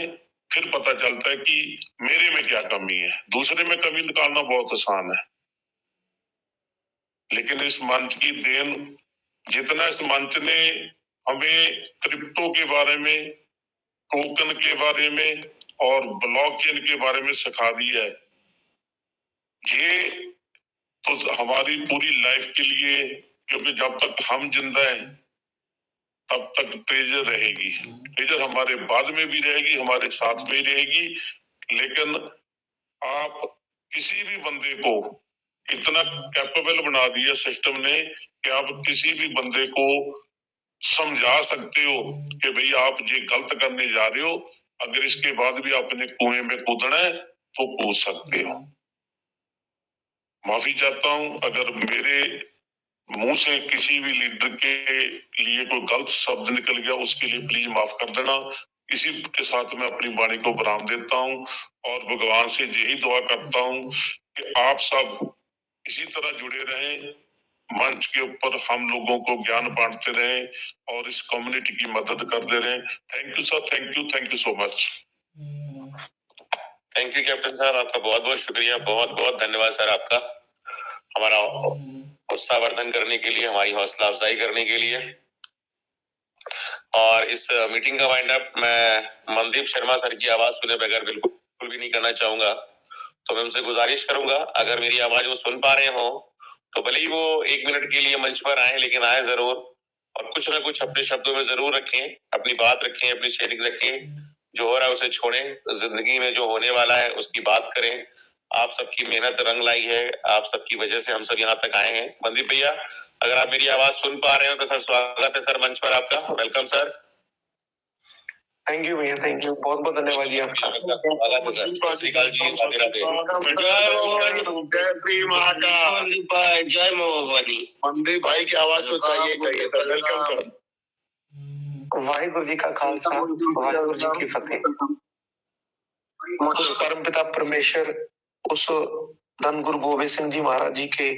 फिर पता चलता है कि मेरे में क्या कमी है। दूसरे में कमी निकालना बहुत आसान है, लेकिन इस मंच की देन, जितना इस मंच ने हमें क्रिप्टो के बारे में, टोकन के बारे में और ब्लॉकचेन के बारे में सिखा दिया है, ये तो हमारी पूरी लाइफ के लिए, क्योंकि जब तक हम जिंदा हैं तब तक ट्रेजर रहेगी। ट्रेजर हमारे बाद में भी रहेगी, हमारे साथ में रहेगी। लेकिन आप किसी भी बंदे को इतना कैपेबल बना दिया सिस्टम ने कि आप किसी भी बंदे को समझा सकते हो कि भाई आप ये गलत करने जा रहे हो, अगर इसके बाद भी आपने कुएं में कूदना है तो कूद सकते हो। माफी चाहता हूं अगर मेरे मुंह से किसी भी लीडर के लिए कोई गलत शब्द निकल गया, उसके लिए प्लीज माफ कर देना। इसी के साथ मैं अपनी वाणी को विराम देता हूं और भगवान से यही दुआ करता हूं कि आप सब इसी तरह जुड़े रहें, मंच के ऊपर हम लोगों को ज्ञान बांटते रहें और इस कम्युनिटी की मदद करते रहें। Thank you sir, thank you so much. Thank you captain साहब, आपका बहुत बहुत शुक्रिया, बहुत बहुत धन्यवाद सर आपका, हमारा उत्साहवर्धन करने के लिए, हमारी हौसला अफजाई करने के लिए। और इस मीटिंग का वाइंड अप मैं मनदीप शर्मा सर की आवाज सुने बगैर बिल्कुल भी नहीं करना चाहूंगा। तो मैं उनसे गुजारिश करूंगा अगर मेरी आवाज वो सुन पा रहे हो तो भले ही वो 1 मिनट के लिए मंच पर आए, लेकिन आए जरूर और कुछ ना कुछ अपने शब्दों में जरूर रखें, अपनी बात रखें, अपनी शेयरिंग रखें। जो हो रहा है उसे छोड़ें, जिंदगी में जो होने वाला है उसकी बात करें। आप सबकी मेहनत रंग लाई है, आप सबकी वजह से हम सब यहाँ तक आए हैं। मनदीप भैया अगर आप मेरी आवाज सुन पा रहे हो तो सर स्वागत है सर मंच पर आपका, वेलकम सर। थैंक यू भैया, थैंक यू, बहुत बहुत धन्यवाद जी आपका। स्वागत है सर, सत श्री अकाल जी, राधे राधे। जय भवानी। मनदीप भाई की आवाज तो चाहिए sir, welcome sir. Waheguru ji का खालसा, वाहिगुरु जी की फतेह। उस परम पिता परमेश्वर, उस धन गुरु गोबिंद सिंह जी महाराज जी के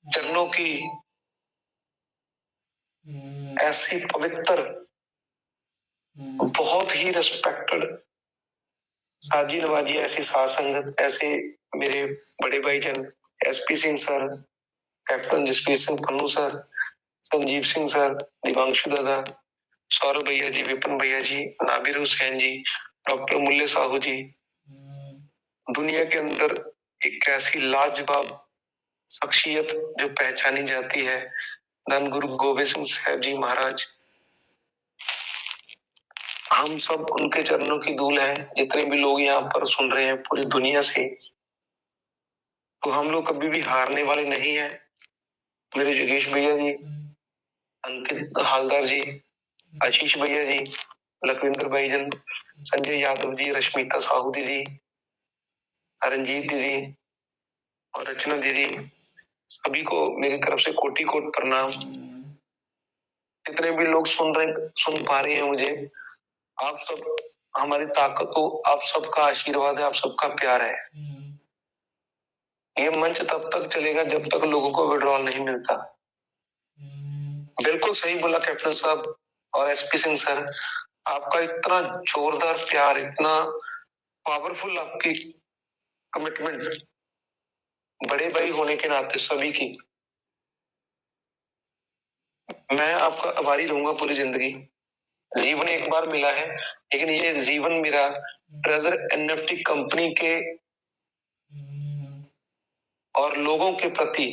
चरणों की ऐसी पवित्र, बहुत ही रिस्पेक्टेड साजी नवाजी ऐसी साध संगत, ऐसे मेरे बड़े भाई जन SP Singh sir, captain Jasvir Singh Pannu sir, Sanjeev Singh sir, Divanshu दादा, सौरभ भैया जी, विपिन भैया जी, नाबिर हुसैन जी, डॉक्टर मुल्ले साहू जी, दुनिया के अंदर एक ऐसी लाजवाब शख्सियत जो पहचानी जाती है, धन गुरु गोबिंद सिंह साहब जी महाराज। हम सब उनके चरणों की धूल हैं। जितने भी लोग यहाँ पर सुन रहे हैं पूरी दुनिया से, तो हम लोग कभी भी हारने वाले नहीं हैं। मेरे योगेश भैया जी, अंकित हालदार जी, आशीष भैया जी, लखविंदर भाईजन, संजय यादव जी, रश्मिता साहू दीदी, रंजीत दीदी और रचना दीदी, सभी को मेरी तरफ से कोटि कोट प्रणाम। जितने भी लोग सुन पा रहे हैं मुझे, आप सब हमारी ताकत हो, आप सबका आशीर्वाद है, आप सबका प्यार है। ये मंच तब तक चलेगा जब तक लोगों को विड्रॉल नहीं मिलता। बिल्कुल सही बोला कैप्टन साहब और एसपी सिंह सर, आपका इतना जोरदार प्यार, इतना पावरफुल आपकी कमिटमेंट, बड़े भाई होने के नाते सभी की, मैं आपका आभारी रहूंगा पूरी जिंदगी। जीवन एक बार मिला है, लेकिन ये जीवन मेरा ट्रेजर एनएफटी कंपनी के और लोगों के प्रति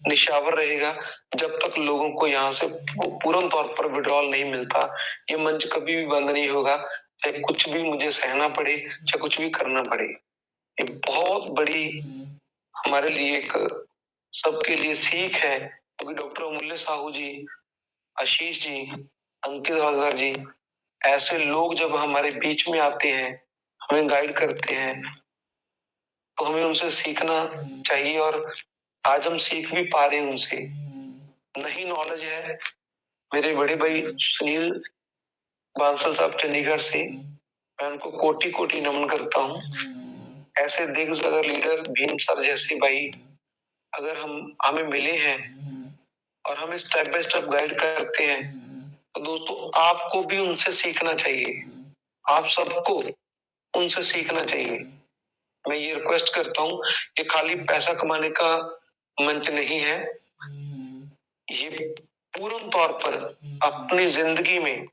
निशावर रहेगा जब तक लोगों को यहाँ से पूर्ण तौर पर विड्रॉल नहीं मिलता। ये मंच कभी भी बंद नहीं होगा, चाहे कुछ भी मुझे सहना पड़े, चाहे कुछ भी करना पड़े। ये बहुत बड़ी हमारे लिए एक सबके लिए सीख है, क्योंकि डॉक्टर अमूल्य साहू जी, आशीष जी, अंकित हवलदार जी, ऐसे लोग जब हमारे बीच में आते हैं, हमें गाइड करते हैं, तो हमें उनसे सीखना चाहिए। और आज हम सीख भी पा रहे हैं उनसे। नई नॉलेज है। मेरे बड़े भाई सुनील बांसल साहब चंडीगढ़ से, मैं उनको कोटि कोटि नमन करता हूँ। ऐसे दिग्गज अगर लीडर भीम सर जैसे भाई अगर हमें मिले हैं और हमें स्टेप बाय स्टेप गाइड करते हैं, तो दोस्तों आपको भी उनसे सीखना चाहिए। आप सबको उनसे सीखना चाहिए। मैं ये रिक्वेस्ट करता हूँ, ये खाली पैसा कमाने का मंच नहीं है। ये पूर्ण तौर पर अपनी जिंदगी में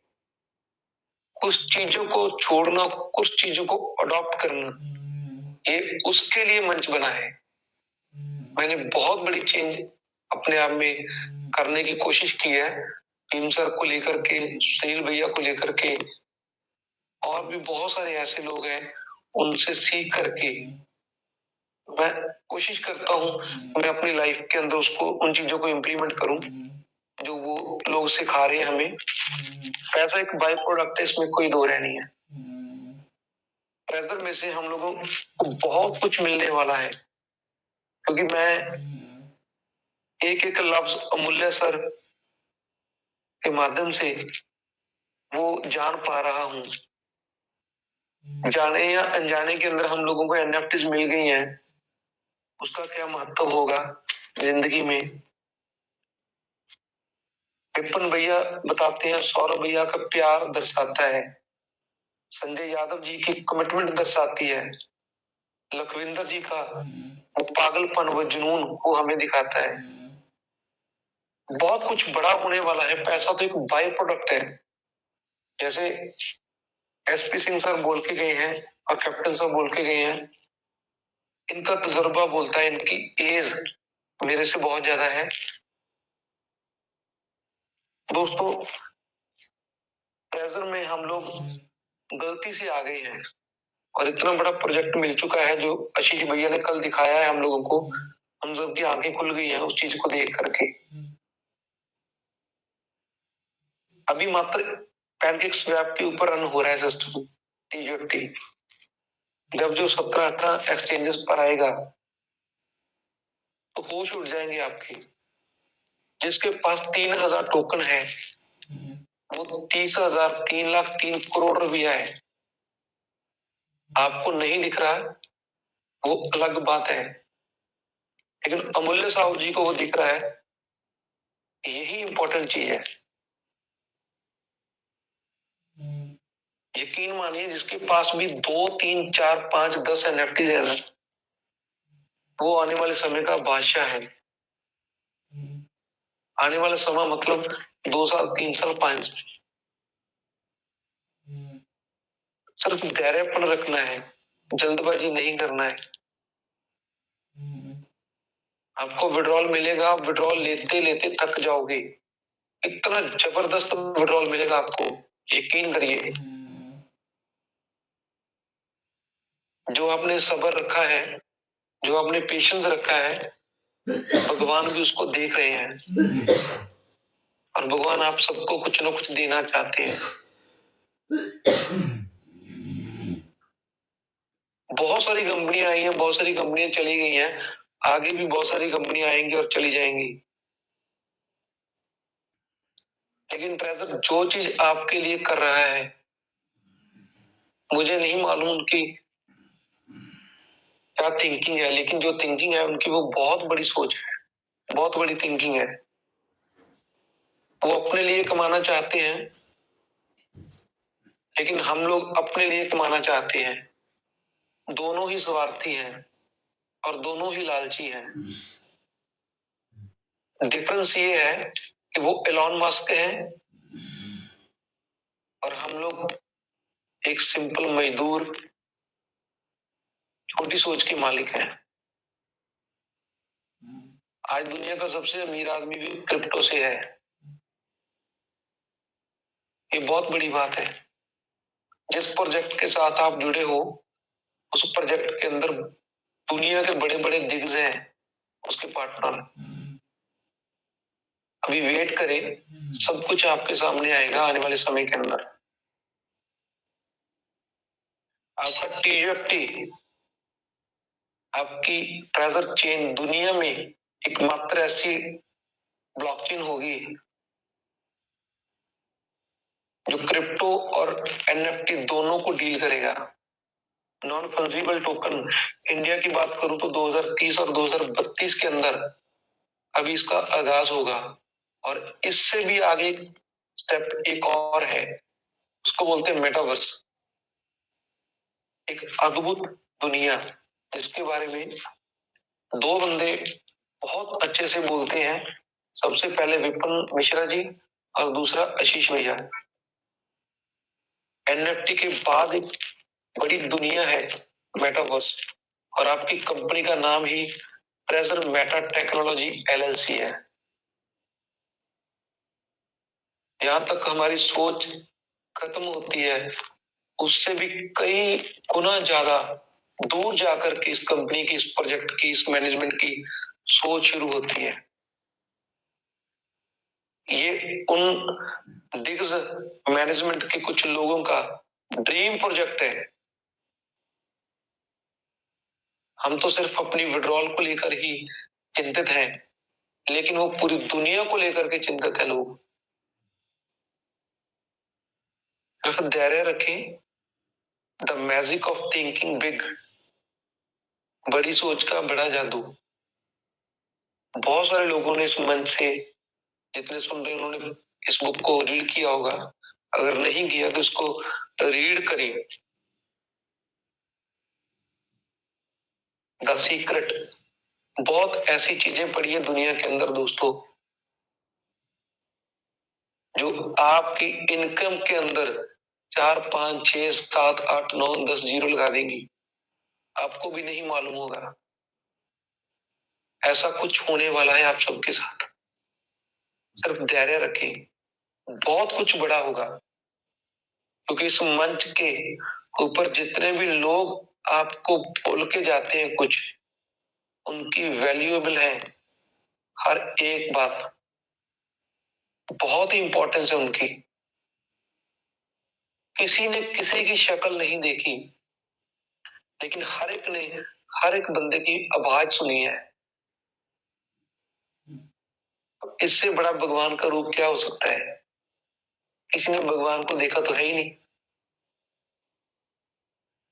कुछ चीजों को छोड़ना, कुछ चीजों को अडॉप्ट करना, ये उसके लिए मंच बना है। मैंने बहुत बड़ी चेंज अपने आप में करने की कोशिश की है, भीम सर को लेकर के, सुनील भैया को लेकर के, और भी बहुत सारे ऐसे लोग हैं, उनसे सीख करके मैं कोशिश करता हूँ मैं अपनी लाइफ के अंदर उसको, उन चीजों को इम्प्लीमेंट करूं जो वो लोग सिखा रहे हैं हमें। पैसा एक बाय प्रोडक्ट है, इसमें कोई दो राय नहीं है। ट्रेजर में से हम लोगों को बहुत कुछ मिलने वाला है, क्योंकि मैं एक एक लफ्ज अमूल्य सर के माध्यम से वो जान पा रहा हूँ। जाने या अनजाने के अंदर हम लोगों को एनएफटीज मिल गई हैं, उसका क्या महत्व होगा जिंदगी में। विपिन भैया बताते हैं, सौरभ भैया का प्यार दर्शाता है, संजय यादव जी की कमिटमेंट दर्शाती है, लखविंदर जी का वो पागलपन, वो जुनून वो हमें दिखाता है। बहुत कुछ बड़ा होने वाला है। पैसा तो एक बाय प्रोडक्ट है। जैसे एसपी सिंह सर बोल के गए हैं और कैप्टन सर बोल के गए हैं, इनका तजुर्बा बोलता है, इनकी एज मेरे से बहुत ज्यादा है। दोस्तों ट्रेजर में हम लोग गलती से आ गए हैं और इतना बड़ा प्रोजेक्ट मिल चुका है जो आशीष भैया ने कल दिखाया है हम लोगों को। हम सबकी आंखें खुल गई हैं उस चीज को देख करके। अभी मात्र पैनकेक स्वैप के ऊपर रन हो रहा है सिस्टम T20। जब जो 17-18 एक्सचेंजेस पर आएगा तो होश उड़ जाएंगे आपके। जिसके पास 3000 टोकन है वो 30,000 3,03,00,000 रुपया है। आपको नहीं दिख रहा वो अलग बात है, लेकिन अमूल्य साहू जी को वो दिख रहा है। यही इंपॉर्टेंट चीज है। यकीन मानिए जिसके पास भी 2, 3, 4, 5, 10 एनएफटीज है ना, वो आने वाले समय का बादशाह है। आने वाला समय मतलब 2 साल, 3 साल, 5 साल। सिर्फ धैर्यपन रखना है, जल्दबाजी नहीं करना है। आपको विड्रॉल मिलेगा, आप विड्रॉल लेते लेते थक जाओगे, इतना जबरदस्त विड्रॉल मिलेगा आपको, यकीन करिए। जो आपने सब्र रखा है, जो आपने पेशेंस रखा है, भगवान भी उसको देख रहे हैं और भगवान आप सबको कुछ ना कुछ देना चाहते हैं। बहुत सारी कंपनियां आई हैं, बहुत सारी कंपनियां चली गई हैं, आगे भी बहुत सारी कंपनियां आएंगी और चली जाएंगी, लेकिन ट्रेजर जो चीज आपके लिए कर रहा है, मुझे नहीं मालूम उनकी क्या थिंकिंग है, लेकिन जो थिंकिंग है उनकी वो बहुत बड़ी सोच है, बहुत बड़ी थिंकिंग है। वो अपने लिए कमाना चाहते हैं, लेकिन हम लोग अपने लिए कमाना चाहते हैं। दोनों ही स्वार्थी हैं और दोनों ही लालची हैं। डिफरेंस ये है कि वो एलॉन मस्क हैं और हम लोग एक सिंपल मजदूर, छोटी सोच के मालिक हैं। आज दुनिया का सबसे अमीर आदमी भी क्रिप्टो से है, ये बहुत बड़ी बात है। जिस प्रोजेक्ट के साथ आप जुड़े हो, उस प्रोजेक्ट के अंदर दुनिया के बड़े बड़े दिग्गज हैं उसके पार्टनर। अभी वेट करें, सब कुछ आपके सामने आएगा आने वाले समय के अंदर। आपका TFT, आपकी ट्रेजर चेन दुनिया में एकमात्र ऐसी ब्लॉकचेन होगी जो क्रिप्टो और NFT दोनों को डील करेगा। नॉन फंजिबल टोकन, इंडिया की बात करूं तो 2030 और 2032 के अंदर अभी इसका आगाज होगा, और इससे भी आगे स्टेप एक और है, उसको बोलते हैं मेटावर्स। एक अद्भुत दुनिया जिसके बारे में दो बंदे बहुत अच्छे से बोलते हैं। सबसे पहले विपिन मिश्रा जी और दूसरा आशीष भैया। NFT के बाद एक बड़ी दुनिया है मेटावर्स, और आपकी कंपनी का नाम ही ट्रेजर मेटा टेक्नोलॉजी LLC है। यहां तक हमारी सोच खत्म होती है, उससे भी कई गुना ज्यादा दूर जाकर के इस कंपनी की, इस प्रोजेक्ट की, इस मैनेजमेंट की सोच शुरू होती है। ये उन दिग्गज मैनेजमेंट के कुछ लोगों का ड्रीम प्रोजेक्ट है। हम तो सिर्फ अपनी विड्रॉल को लेकर ही चिंतित हैं, लेकिन वो पूरी दुनिया को लेकर के चिंतित है लोग। सिर्फ धैर्य रखें। The magic of thinking big, बड़ी सोच का बड़ा जादू। बहुत सारे लोगों ने इस मंच से, जितने सुन रहे हैं, उन्होंने इस बुक को रीड किया होगा। अगर नहीं किया तो इसको रीड करें। द सीक्रेट, बहुत ऐसी चीजें पड़ी है दुनिया के अंदर दोस्तों, जो आपकी इनकम के अंदर 4, 5, 6, 7, 8, 9, 10 जीरो लगा देंगी, आपको भी नहीं मालूम होगा। ऐसा कुछ होने वाला है आप सबके साथ। सिर्फ धैर्य रखें, बहुत कुछ बड़ा होगा, क्योंकि इस मंच के ऊपर जितने भी लोग आपको बोल के जाते हैं कुछ, उनकी वैल्यूएबल है हर एक बात, बहुत ही इंपॉर्टेंस है उनकी। किसी ने किसी की शक्ल नहीं देखी, लेकिन हर एक ने हर एक बंदे की आवाज सुनी है। इससे बड़ा भगवान का रूप क्या हो सकता है? किसी ने भगवान को देखा तो है ही नहीं,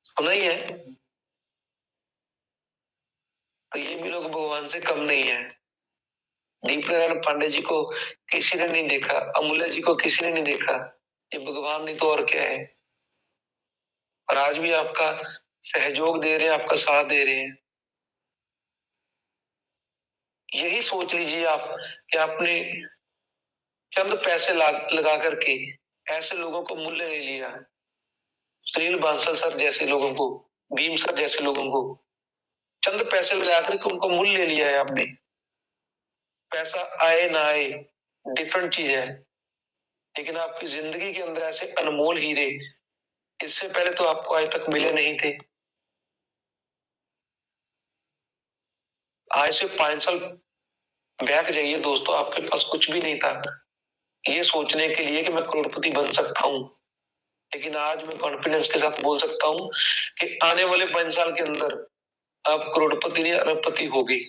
सुना ही है। तो ये भी लोग भगवान से कम नहीं है। दीपनारायण पांडे जी को किसी ने नहीं देखा, अमूल्य जी को किसी ने नहीं देखा, ये भगवान नहीं तो और क्या है। और आज भी आपका सहयोग दे रहे हैं, आपका साथ दे रहे हैं। यही सोच लीजिए आप कि आपने चंद पैसे लगा करके ऐसे लोगों को मूल्य ले लिया, सुनील बांसल सर जैसे लोगों को, भीम सर जैसे लोगों को, चंद पैसे लगा करके उनको मूल्य ले लिया है आपने। पैसा आए ना आए डिफरेंट चीज है, लेकिन आपकी जिंदगी के अंदर ऐसे अनमोल हीरे इससे पहले तो आपको आज तक मिले नहीं थे। आज से 5 साल बैक जाइए दोस्तों, आपके पास कुछ भी नहीं था ये सोचने के लिए कि मैं करोड़पति बन सकता हूं, लेकिन आज मैं कॉन्फिडेंस के साथ बोल सकता हूं कि आने वाले 5 साल के अंदर आप करोड़पति नहीं अरबपति होगी।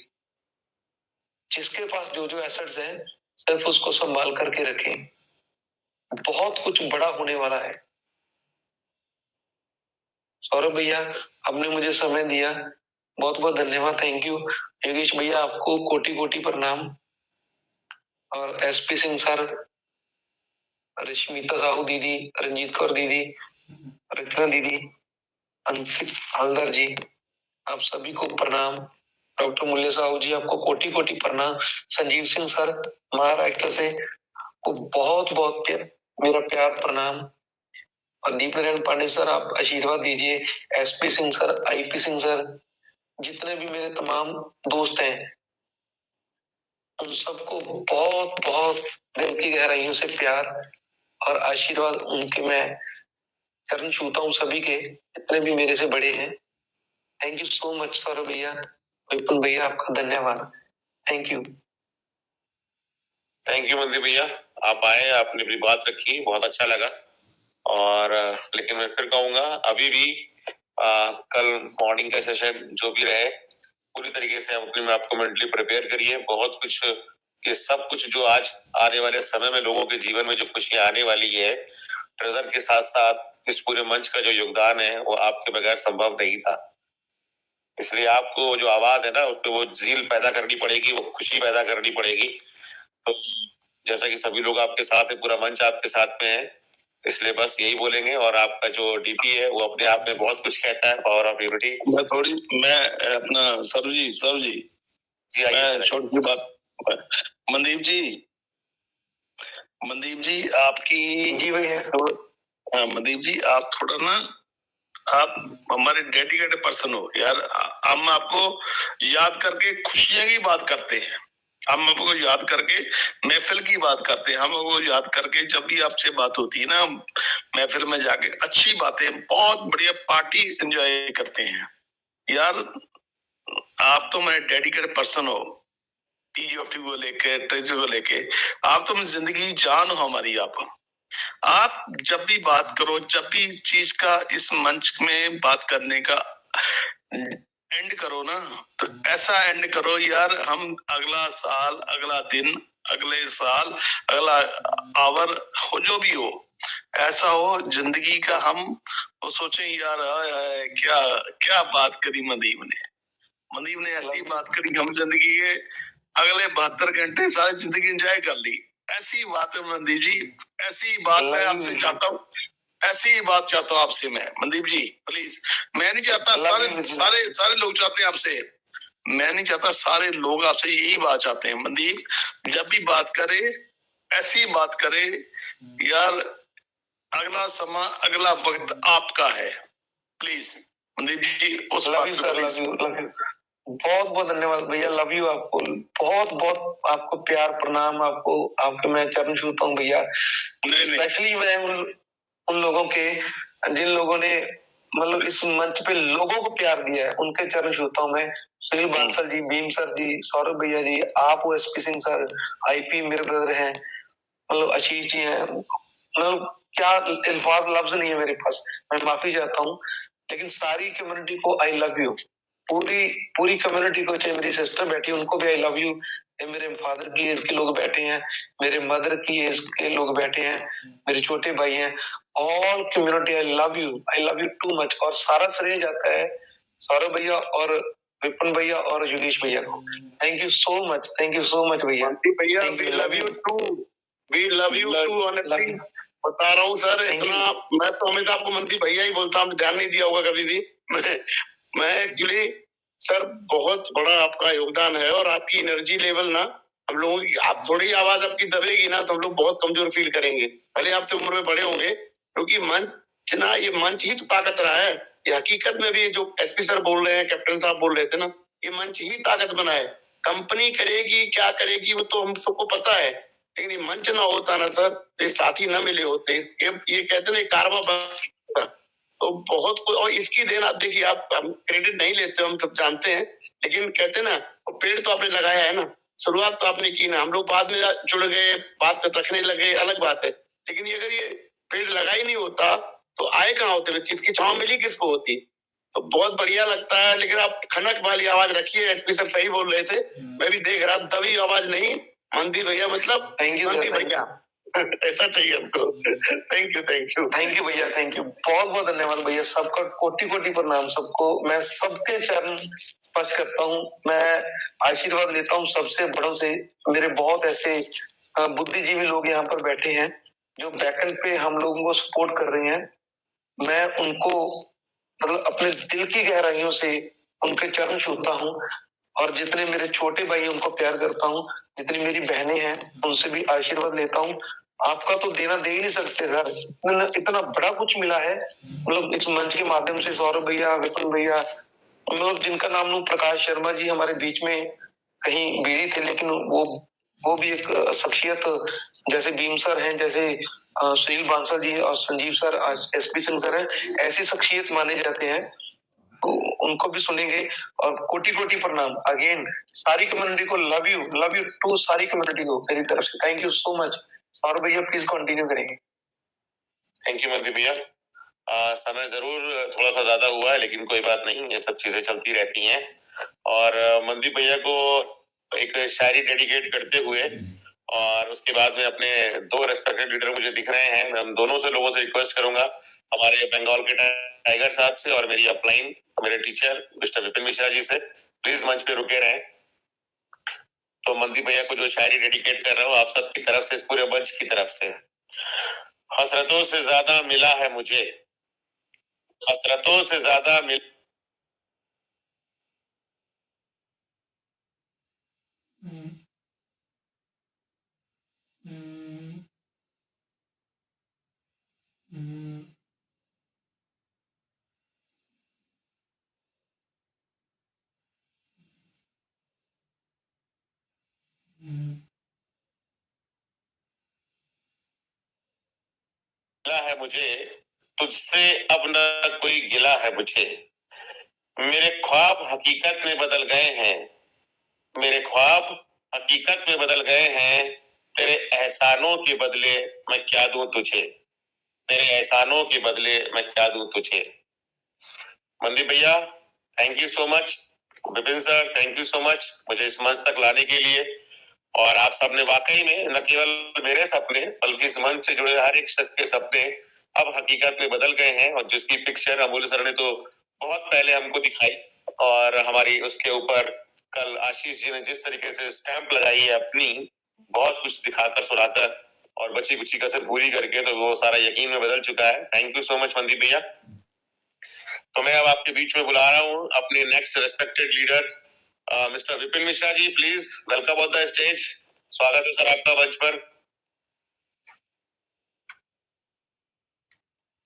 जिसके पास जो जो एसेट्स हैं सिर्फ उसको संभाल करके रखें, बहुत कुछ बड़ा होने वाला है। सौरभ भैया आपने मुझे समय दिया, बहुत बहुत धन्यवाद, थैंक यू। योगेश भैया आपको कोटि कोटि प्रणाम, और एसपी सिंह सर, रश्मिता साहू दीदी, रंजीत कौर दीदी, रचना दीदी, अंशित हलदर जी, आप सभी को प्रणाम। डॉक्टर मूल्य साहू जी आपको कोटि कोटि प्रणाम। संजीव सिंह सर महाराष्ट्र से को बहुत बहुत मेरा प्यार प्रणाम। और दीप नारायण पांडे सर आप आशीर्वाद दीजिए। SP Singh sir, IP Singh sir, जितने भी मेरे तमाम दोस्त हैं उन सबको बहुत बहुत दिल की गहराइयों से प्यार और आशीर्वाद उनके मैं चरण छूता हूँ सभी के, जितने भी मेरे से बड़े हैं। Thank you so much Saurabh भैया, विपुल भैया आपका धन्यवाद, थैंक यू। थैंक यू मंदिर भैया, आप आए, आपने अपनी बात रखी, बहुत अच्छा लगा। और लेकिन मैं फिर कहूंगा अभी भी कल मॉर्निंग का सेशन जो भी रहे पूरी तरीके से अपने में आपको मेंटली प्रिपेयर करिए। बहुत कुछ, ये सब कुछ जो आज आने वाले समय में लोगों के जीवन में जो खुशियां आने वाली है, ट्रेजर के साथ साथ इस पूरे मंच का जो योगदान है वो आपके बगैर संभव नहीं था। इसलिए आपको जो आवाज है ना उस पर वो झील पैदा करनी पड़ेगी, वो खुशी पैदा करनी पड़ेगी। तो जैसा कि सभी लोग आपके साथ है, पूरा मंच आपके साथ में है, इसलिए बस यही बोलेंगे। और आपका जो डीपी है वो अपने आप में बहुत कुछ कहता है, पावर ऑफ यूनिटी। मैं अपना सर जी मैं छोटी बात, मनदीप जी आपकी, जी भैया। मनदीप जी आप थोड़ा ना, आप हमारे डेडिकेटेड पर्सन हो यार। हम आपको याद करके खुशियां की बात करते हैं, हम आपको याद करके महफिल की बात करते हैं, हम आपको याद करके जब भी आपसे बात होती है ना महफिल में जाके अच्छी बातें, बहुत बढ़िया पार्टी एंजॉय करते हैं यार। आप तो मेरे डेडिकेटेड पर्सन हो, पीजीएफटी को लेके, ट्रेजर को लेके, आप तो जिंदगी जान हो हमारी। आप जब भी बात करो, जब भी चीज का इस मंच में बात करने का एंड करो ना, तो ऐसा एंड करो यार, हम अगला साल, अगला दिन, अगले साल, अगला आवर हो जो भी हो, ऐसा हो जिंदगी का, हम वो सोचें यार क्या क्या बात करी मनदीप ने ऐसी बात करी, हम जिंदगी के अगले 72 घंटे सारी जिंदगी एंजॉय कर ली। ऐसी बात है मनदीप जी, ऐसी बात मैं आपसे चाहता हूँ, ऐसी बात चाहता हूँ आपसे मैं, मनदीप जी प्लीज। मैं नहीं चाहता, सारे लोग चाहते हैं आपसे, मैं नहीं चाहता, सारे लोग आपसे यही बात चाहते हैं। मनदीप जब भी बात करे ऐसी बात करे यार, अगला समय, अगला वक्त आपका है, प्लीज मनदीप जी उस बात को। बहुत बहुत धन्यवाद भैया, लव यू आपको, बहुत बहुत आपको प्यार प्रणाम, आपको आपके मैं चरण छूता हूँ भैया। स्पेशली मैं उन लोगों के जिन लोगों ने मतलब इस मंच पे लोगों को प्यार दिया है, उनके चरण छूता हूँ मैं। सुनील बांसल जी, भीम सर जी, सौरभ भैया जी, आप एसपी सिंह सर, आईपी मेरे ब्रदर हैं, मतलब आशीष जी हैं, मतलब क्या अल्फाज लफ्ज नहीं है मेरे पास, मैं माफी चाहता हूँ। लेकिन सारी कम्युनिटी को आई लव यू, पूरी कम्युनिटी को, चाहे मेरी सिस्टर बैठी उनको भी आई लव यू, मेरे फादर की एज के लोग बैठे हैं, मेरे मदर की एज के लोग बैठे हैं, मेरे छोटे भाई हैं, all community I love you too much. और सारा श्रेय जाता है सौरभ भैया और विपिन भैया और योगेश भैया को। थैंक यू सो मच भैया। We love you too honestly बता रहा हूँ सर, इतना मैं तो हमेशा आपको मंत्री भैया ही बोलता हूँ, ध्यान नहीं दिया होगा कभी भी। मैं एक्चुअली सर बहुत बड़ा आपका योगदान है, और आपकी एनर्जी लेवल ना हम लोगों की, आप थोड़ी आवाज आपकी दबेगी ना तो हम लोग बहुत कमजोर फील करेंगे, भले आपसे उम्र में बड़े होंगे, क्योंकि मंच ना, ये मंच ही तो ताकत रहा है। ये हकीकत में भी जो एसपी सर बोल रहे हैं, कैप्टन साहब बोल रहे थे ना, ये मंच ही ताकत बना है। कंपनी करेगी क्या करेगी वो तो हम सबको पता है, लेकिन ये मंच ना होता ना सर, ये साथी ना मिले होते, ये कहते ना कारवा बनता तो बहुत कुछ। और इसकी देन आप देखिए, आप हम क्रेडिट नहीं लेते, हम सब जानते हैं, लेकिन कहते ना वो पेड़ तो आपने लगाया है ना, शुरुआत तो आपने की ना, हम लोग बाद में जुड़ गए, बात रखने लगे, अलग बात है, लेकिन ये अगर ये पेड़ लगा ही नहीं होता तो आए कहाँ होते, इसकी छांव मिली किसको होती। तो बहुत बढ़िया लगता है, लेकिन आप खनक वाली आवाज रखिए, एसपी सर सही बोल रहे थे, मैं भी देख रहा, दबी आवाज नहीं, मंदी भैया मतलब थैंक यू मंदी भैया ऐसा चाहिए हमको। थैंक यू भैया, थैंक यू, बहुत बहुत धन्यवाद भैया, सबका कोटि कोटि प्रणाम सबको, मैं सबके चरण स्पर्श करता हूँ, मैं आशीर्वाद लेता हूँ सबसे बड़ों से। मेरे बहुत ऐसे बुद्धिजीवी लोग यहाँ पर बैठे हैं जो बैकएंड पे हम लोगों को सपोर्ट कर रहे हैं, मैं उनको मतलब अपने दिल की गहराइयों से उनके चरण छूता हूँ, और जितने मेरे छोटे भाई उनको प्यार करता हूँ, जितनी मेरी बहनें हैं उनसे भी आशीर्वाद लेता हूँ। आपका तो देना दे ही नहीं सकते सर, इतना बड़ा कुछ मिला है, मतलब इस मंच के माध्यम से सौरभ भैया, विपिन भैया, मतलब जिनका नाम लूं, प्रकाश शर्मा जी हमारे बीच में कहीं बिजी थे, लेकिन वो भी एक शख्सियत, जैसे भीम सर हैं, जैसे सुनील बांसल जी और Sanjeev sir, SP Singh sir हैं, ऐसी शख्सियत माने जाते हैं, तो उनको भी सुनेंगे। और कोटि कोटि प्रणाम अगेन, सारी कम्युनिटी को लव यू टू सारी कम्युनिटी को मेरी तरफ से, थैंक यू सो मच। और भैया प्लीज कंटिन्यू करेंगे। थैंक यू मंदी भैया। समय जरूर थोड़ा सा ज्यादा हुआ है, लेकिन कोई बात नहीं, ये सब चीजें चलती रहती हैं। और मंदी भैया को एक शायरी डेडिकेट करते हुए और उसके बाद में अपने दो रेस्पेक्टेड लीडर मुझे दिख रहे हैं, मैं उन दोनों से लोगों से रिक्वेस्ट करूंगा, हमारे बंगाल के टाइगर साहब से और मेरी अपलाइन मेरे टीचर मिस्टर विपिन मिश्रा जी से, प्लीज मंच पे रुके रहें। तो मंदी भैया को जो शायरी डेडिकेट कर रहा हूँ आप सबकी तरफ से, इस पूरे मंच की तरफ से। हसरतों से ज्यादा मिला है मुझे, हसरतों से ज्यादा मिला है मुझे, तुझसे अब न कोई गिला है मुझे, मेरे ख्वाब हकीकत में बदल गए हैं, मेरे ख्वाब हकीकत में बदल गए हैं, तेरे एहसानों के बदले मैं क्या दूं तुझे, तेरे एहसानों के बदले मैं क्या दूं तुझे। मंदी भैया thank you so much, Vipin sir thank you so much मुझे इस मंच तक लाने के लिए। और आप सबने वाकई में न केवल मेरे सपने बल्कि इस मंच से जुड़े हर एक शख्स के सपने अब हकीकत में बदल गए हैं, और जिसकी पिक्चर अमूल्य सर ने तो बहुत पहले हमको दिखाई, और हमारी उसके ऊपर कल आशीष जी ने जिस तरीके से स्टैंप लगाई है अपनी, बहुत कुछ दिखाकर सुनाकर और बची कुची कसर पूरी करके, तो वो सारा यकीन में बदल चुका है। थैंक यू सो मच मंदी भैया। तो मैं अब आपके बीच में बुला रहा हूँ अपने next respected leader mister Vipin Mishra ji, please welcome on the stage. स्वागत है सर आपका मंच पर।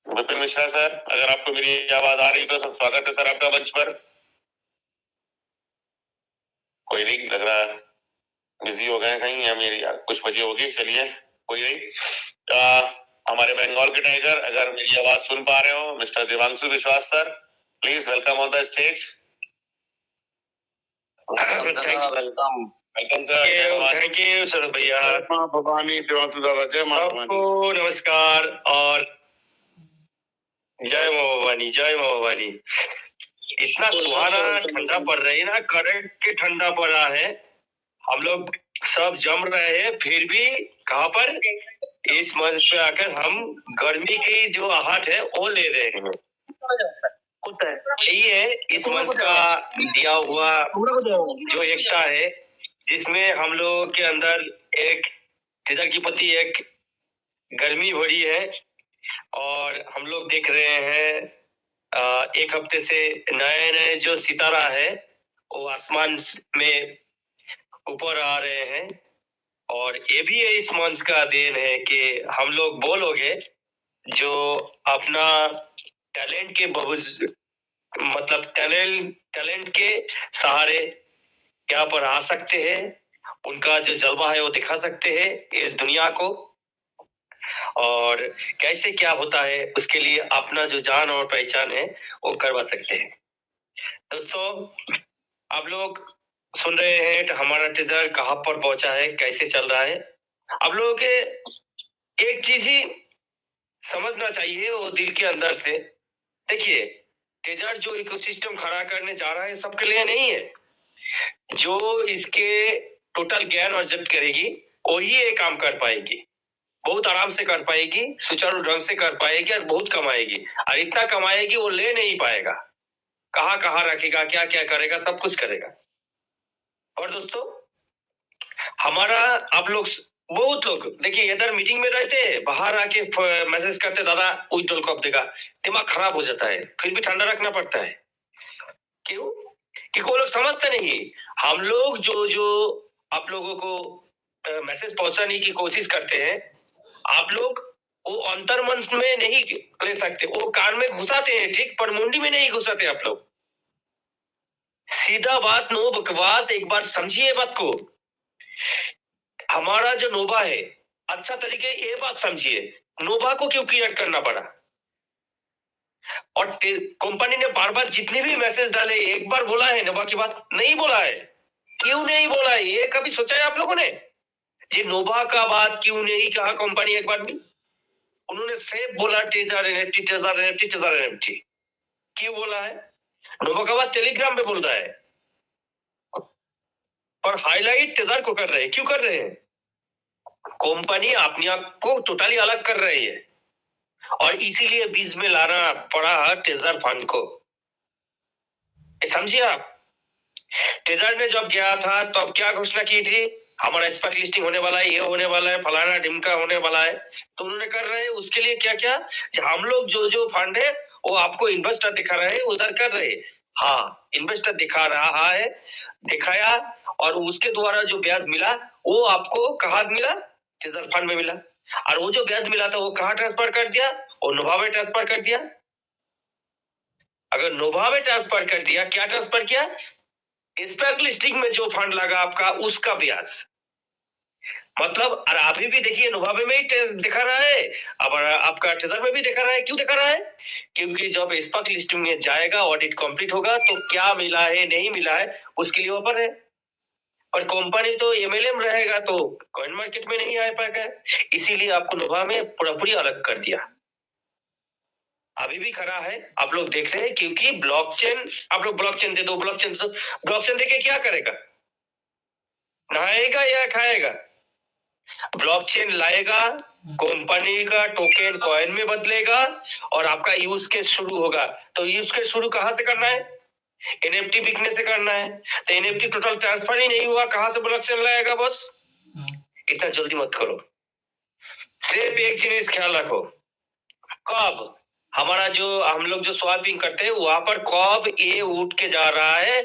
विपिन मिश्रा सर, अगर आपको मेरी आवाज आ रही तो सब स्वागत है सर आपका मंच पर। कोई नहीं, लग रहा बिजी हो गए कहीं, या मेरी कुछ बजे होगी, चलिए कोई नहीं। हमारे बंगाल के टाइगर अगर मेरी आवाज सुन पा रहे हो, मिस्टर देवांशु विश्वास sir, please welcome on the stage. Welcome sir, thank you sir भैया। माँ भवानी, देवांशु दादा, जय माँ भवानी। सबको नमस्कार और जय माँ भवानी, जय माँ भवानी। इतना सुहाना ठंडा पड़ रही है ना, करंट के ठंडा पड़ रहा है, हम लोग सब जम रहे हैं, फिर भी कहाँ पर इस मंच पे आकर हम गर्मी की जो आहट है वो ले रहे हैं। यही है इस मंच का दिया हुआ जो एकता है, जिसमें हम लोग के अंदर एक हृदय की प्रति एक गर्मी भरी है। और हम लोग देख रहे हैं एक हफ्ते से नए नए जो सितारा है वो आसमान में ऊपर आ रहे हैं, और ये भी है इस मंच का देन है कि हम लोग वो लोग हैं जो अपना टैलेंट के मतलब टैलेंट के सहारे यहाँ पर आ सकते हैं, उनका जो जलवा है वो दिखा सकते हैं इस दुनिया को, और कैसे क्या होता है उसके लिए अपना जो जान और पहचान है वो करवा सकते हैं। दोस्तों, आप लोग सुन रहे हैं कि हमारा टीजर कहाँ पर पहुंचा है, कैसे चल रहा है। आप लोगों के एक चीज ही समझना चाहिए, वो दिल के अंदर से। देखिए, टीजर जो इकोसिस्टम खड़ा करने जा रहा है सबके लिए नहीं है। जो इसके टोटल ज्ञान अर्जित करेगी वही ये काम कर पाएगी, बहुत आराम से कर पाएगी, सुचारू ढंग से कर पाएगी और बहुत कमाएगी। और इतना कमाएगी वो ले नहीं पाएगा, कहाँ कहाँ रखेगा, क्या क्या करेगा, सब कुछ करेगा। और दोस्तों, हमारा आप लोग बहुत लोग देखिए इधर मीटिंग में रहते हैं, बाहर आके मैसेज करते दादा उज्जवल कब देगा, दिमाग खराब हो जाता है, फिर भी ठंडा रखना पड़ता है। क्यों? क्योंकि वो लोग समझते नहीं। हम लोग जो जो आप लोगों को मैसेज पहुंचाने की कोशिश करते हैं, आप लोग वो अंतर्मन में नहीं ले सकते, वो कान में घुसाते हैं ठीक, पर मुंडी में नहीं घुसाते। आप लोग सीधा बात, नो बकवास, एक बार समझिए बात को। हमारा जो नोवा है, अच्छा तरीके ये बात समझिए, नोवा को क्यों क्रिएट करना पड़ा। और कंपनी ने बार बार जितने भी मैसेज डाले, एक बार बोला है नोवा की बात? नहीं बोला है। क्यों नहीं बोला है, ये कभी सोचा है आप लोगों ने? ये नोवा का बात क्यों नहीं कहा कंपनी एक बार भी? उन्होंने सिर्फ बोला teaser NFT, teaser NFT, teaser NFT. क्यों बोला है? नोवा का बात टेलीग्राम पे बोल रहा है, पर हाईलाइट टीजर को कर रहे हैं। क्यों कर रहे हैं? कंपनी अपने आप को टोटली अलग कर रही है, और इसीलिए बीच में लाना पड़ा टीजर फंड को। समझिए आप, टीजर ने जब गया था तो अब क्या घोषणा की थी, हमारा स्पॉट लिस्टिंग होने वाला है, ये होने वाला है, फलाना ढिमका होने वाला है। तो उन्होंने कर रहे हैं उसके लिए क्या क्या, हम लोग जो जो फंड है वो आपको इन्वेस्टर दिखा रहे हैं, उधर कर रहे हैं। हाँ, इन्वेस्टर दिखा रहा है, दिखाया, और उसके द्वारा जो ब्याज मिला वो आपको कहाँ मिला? टीजर फंड में मिला। और वो जो ब्याज मिला था वो कहाँ ट्रांसफर कर दिया? वो नोवा में ट्रांसफर कर दिया। अगर नोवा में ट्रांसफर कर दिया, क्या ट्रांसफर किया? स्पॉट लिस्टिंग में जो फंड लगा आपका उसका ब्याज। मतलब, और अभी भी देखिए नोवावे में ही दिखा रहा है, अब आपका टीजर में भी दिखा रहा है। क्यों दिखा रहा है? क्योंकि जब स्पॉट लिस्टिंग में जाएगा, ऑडिट कंप्लीट होगा, तो क्या मिला है नहीं मिला है उसके लिए ऊपर है। और कंपनी तो एमएलएम रहेगा तो कॉइन मार्केट में नहीं आ पाएगा, इसीलिए आपको नोवा में पूरी अलग कर दिया। अभी भी खड़ा है, आप लोग देख रहे हैं, क्योंकि ब्लॉकचेन, आप लोग ब्लॉकचेन दे दो, ब्लॉकचेन देके क्या करेगा? नहाएगा या खाएगा? ब्लॉकचेन लाएगा, कंपनी का टोकन कॉइन में बदलेगा, और आपका यूज केस शुरू होगा। तो यूज केस शुरू कहां से करना है? एनएफटी बिकने से करना है। तो एनएफटी टोटल ट्रांसफर ही नहीं हुआ, कहां से ब्लॉकचेन लाएगा? बस इतना जल्दी मत करो। सिर्फ एक चीज ख्याल रखो, कब हमारा जो हम लोग जो स्वैपिंग करते हैं वहां पर कब ये उठ के जा रहा है,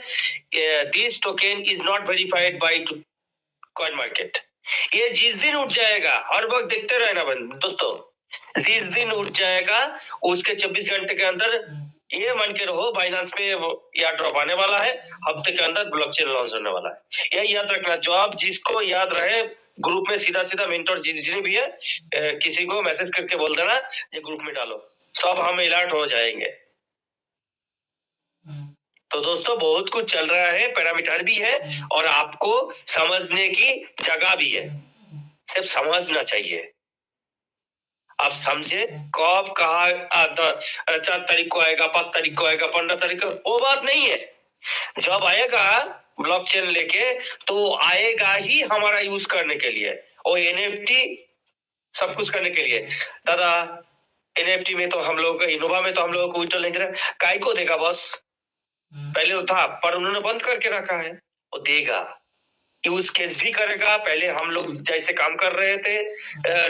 this token is not verified bye coin market. ये जिस दिन उठ जाएगा, हर वक्त देखते रहना दोस्तों, जिस दिन उठ जाएगा उसके 24 घंटे के अंदर ये मान के रहो बाइनेंस पे या ड्रॉप आने वाला है, हफ्ते के अंदर ब्लॉकचेन लॉन्च होने वाला है। यह याद रखना, जो आप जिसको याद रहे ग्रुप में सीधा सीधा मेंटोर जिन्हें भी है, किसी को मैसेज करके बोल देना ये ग्रुप में डालो, सब हम अलर्ट हो जाएंगे। तो दोस्तों, बहुत कुछ चल रहा है, पैरामीटर भी है और आपको समझने की जगह भी है, सिर्फ समझना चाहिए। आप समझे कब कहा 4 तारीख को आएगा, 5 तारीख को आएगा, 15 तारीख को, वो बात नहीं है। जब आएगा ब्लॉकचेन लेके तो आएगा ही हमारा यूज करने के लिए, और एनएफटी सब कुछ करने के लिए। दादा एनएफटी में तो हम लोग, इनोवा में तो हम लोग को विड्रॉल नहीं दे रहा, काय को देगा? बस पहले तो था, पर उन्होंने बंद करके रखा है, वो देगा, यूज केस भी करेगा। पहले हम लोग जैसे काम कर रहे थे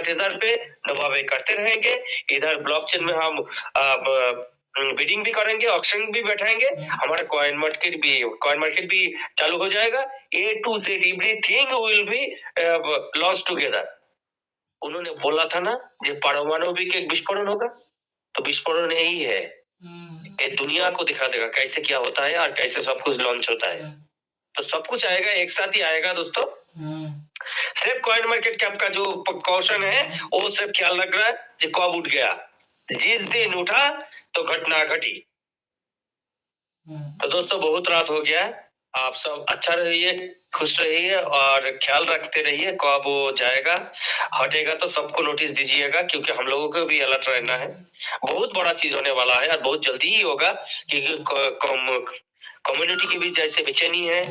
टीजर पे, नोवा में करते रहेंगे, इधर ब्लॉकचेन में हम बिडिंग भी करेंगे, ऑक्शन भी बैठाएंगे, हमारा कॉइन मार्केट भी चालू हो जाएगा। A to Z everything will be launch together. उन्होंने बोला था ना, जो पारमाणविक एक विस्फोटन होगा, तो विस्फोटन यही है, ये दुनिया को दिखा देगा कैसे क्या होता है और कैसे सब कुछ लॉन्च होता है। तो सब कुछ आएगा, एक साथ ही आएगा दोस्तों। सिर्फ कॉइन मार्केट कैप का जो क्वेश्चन है वो सिर्फ ख्याल रख रहा है कि कब उठ गया। जिस दिन उठा तो घटना घटी। तो दोस्तों बहुत रात हो गया है, आप सब अच्छा रहिए, खुश रहिए और ख्याल रखते रहिए। कब वो जाएगा हटेगा तो सबको नोटिस दीजिएगा, क्योंकि हम लोगों को भी अलर्ट रहना है। बहुत बड़ा चीज होने वाला है और बहुत जल्दी ही होगा, क्योंकि कम्युनिटी की भी जैसे बेचैनी है,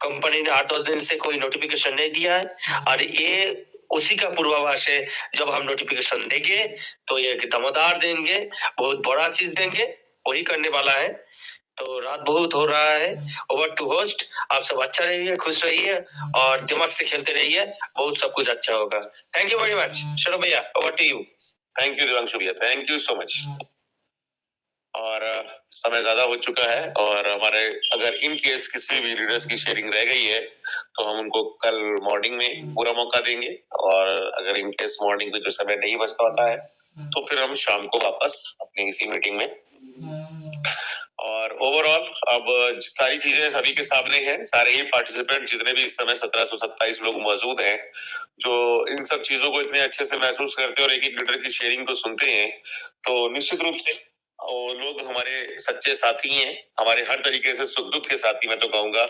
कंपनी ने 8-10 दिन से कोई नोटिफिकेशन नहीं दिया है और ये उसी का पूर्वाभास है। जब हम नोटिफिकेशन देंगे तो ये दमदार देंगे, बहुत बड़ा चीज देंगे, वही करने वाला है। तो रात बहुत हो रहा है। ओवर टू होस्ट, आप सब अच्छा रहिए, खुश रहिए और दिमाग से खेलते रहिए, बहुत सब कुछ अच्छा होगा। Thank you very much. Sharan भैया, over to you. Thank you Divanshu भैया, थैंक यू सो मच। और समय ज्यादा हो चुका है और हमारे अगर इन केस किसी भी लीडर्स की शेयरिंग रह गई है तो हम उनको कल मॉर्निंग में पूरा मौका देंगे, और अगर इन केस मॉर्निंग में जो समय नहीं बच पाता है तो फिर हम शाम को वापस अपनी इसी मीटिंग में। और ओवरऑल अब सारी चीजें सभी के सामने हैं, सारे ही पार्टिसिपेंट जितने भी इस समय 1727 लोग मौजूद हैं, जो इन सब चीजों को इतने अच्छे से महसूस करते हैं और एक एक लीडर की शेयरिंग को सुनते हैं, तो निश्चित रूप से वो लोग हमारे सच्चे साथी हैं, हमारे हर तरीके से सुख दुख के साथी मैं तो कहूंगा।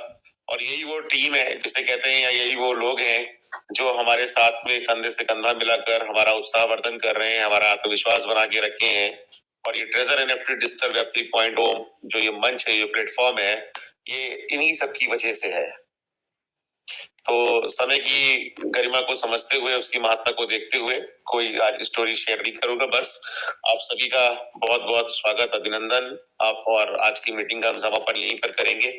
और यही वो टीम है जिसे कहते हैं, या यही वो लोग हैं जो हमारे साथ में कंधे से कंधा मिलाकर हमारा उत्साहवर्धन कर रहे हैं, हमारा आत्मविश्वास बना के रखे हैं। और ये ट्रेजर एनएफटी डिजिटल वेब 3.0 जो ये मंच है, ये प्लेटफॉर्म है, ये इन्हीं सब की वजह से है। तो समय की गरिमा को समझते हुए, उसकी महत्ता को देखते हुए कोई आज स्टोरी शेयर नहीं करूंगा। बस आप सभी का बहुत बहुत स्वागत, अभिनंदन। आप और आज की मीटिंग का हम समापन यहीं पर करेंगे।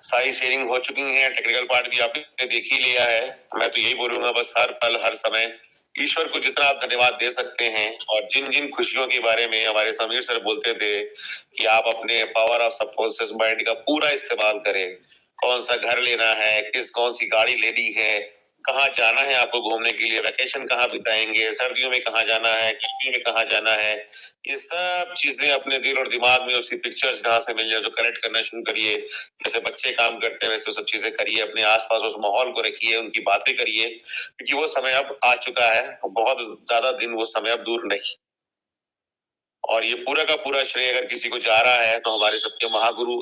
सारी शेयरिंग हो चुकी है, टेक्निकल पार्ट भी आपने देख ही लिया है। मैं तो यही बोलूंगा, बस हर पल हर समय ईश्वर को जितना आप धन्यवाद दे सकते हैं, और जिन जिन खुशियों के बारे में हमारे समीर सर बोलते थे कि आप अपने पावर ऑफ सबकॉन्शियस माइंड का पूरा इस्तेमाल करें। कौन सा घर लेना है, कौन सी गाड़ी लेनी है, कहाँ जाना है आपको घूमने के लिए, वैकेशन कहाँ बिताएंगे, सर्दियों में कहाँ जाना है, गर्मियों में कहाँ जाना है, ये सब चीजें अपने दिल और दिमाग में उसकी पिक्चर्स जहाँ से मिल जाए तो कनेक्ट करना शुरू करिए। जैसे बच्चे काम करते हैं वैसे सब चीजें करिए, अपने आसपास उस माहौल को रखिए, उनकी बातें करिए, क्योंकि वो समय अब आ चुका है, बहुत ज्यादा दिन वो समय अब दूर नहीं। और ये पूरा का पूरा श्रेय अगर किसी को जा रहा है तो हमारे सबके महागुरु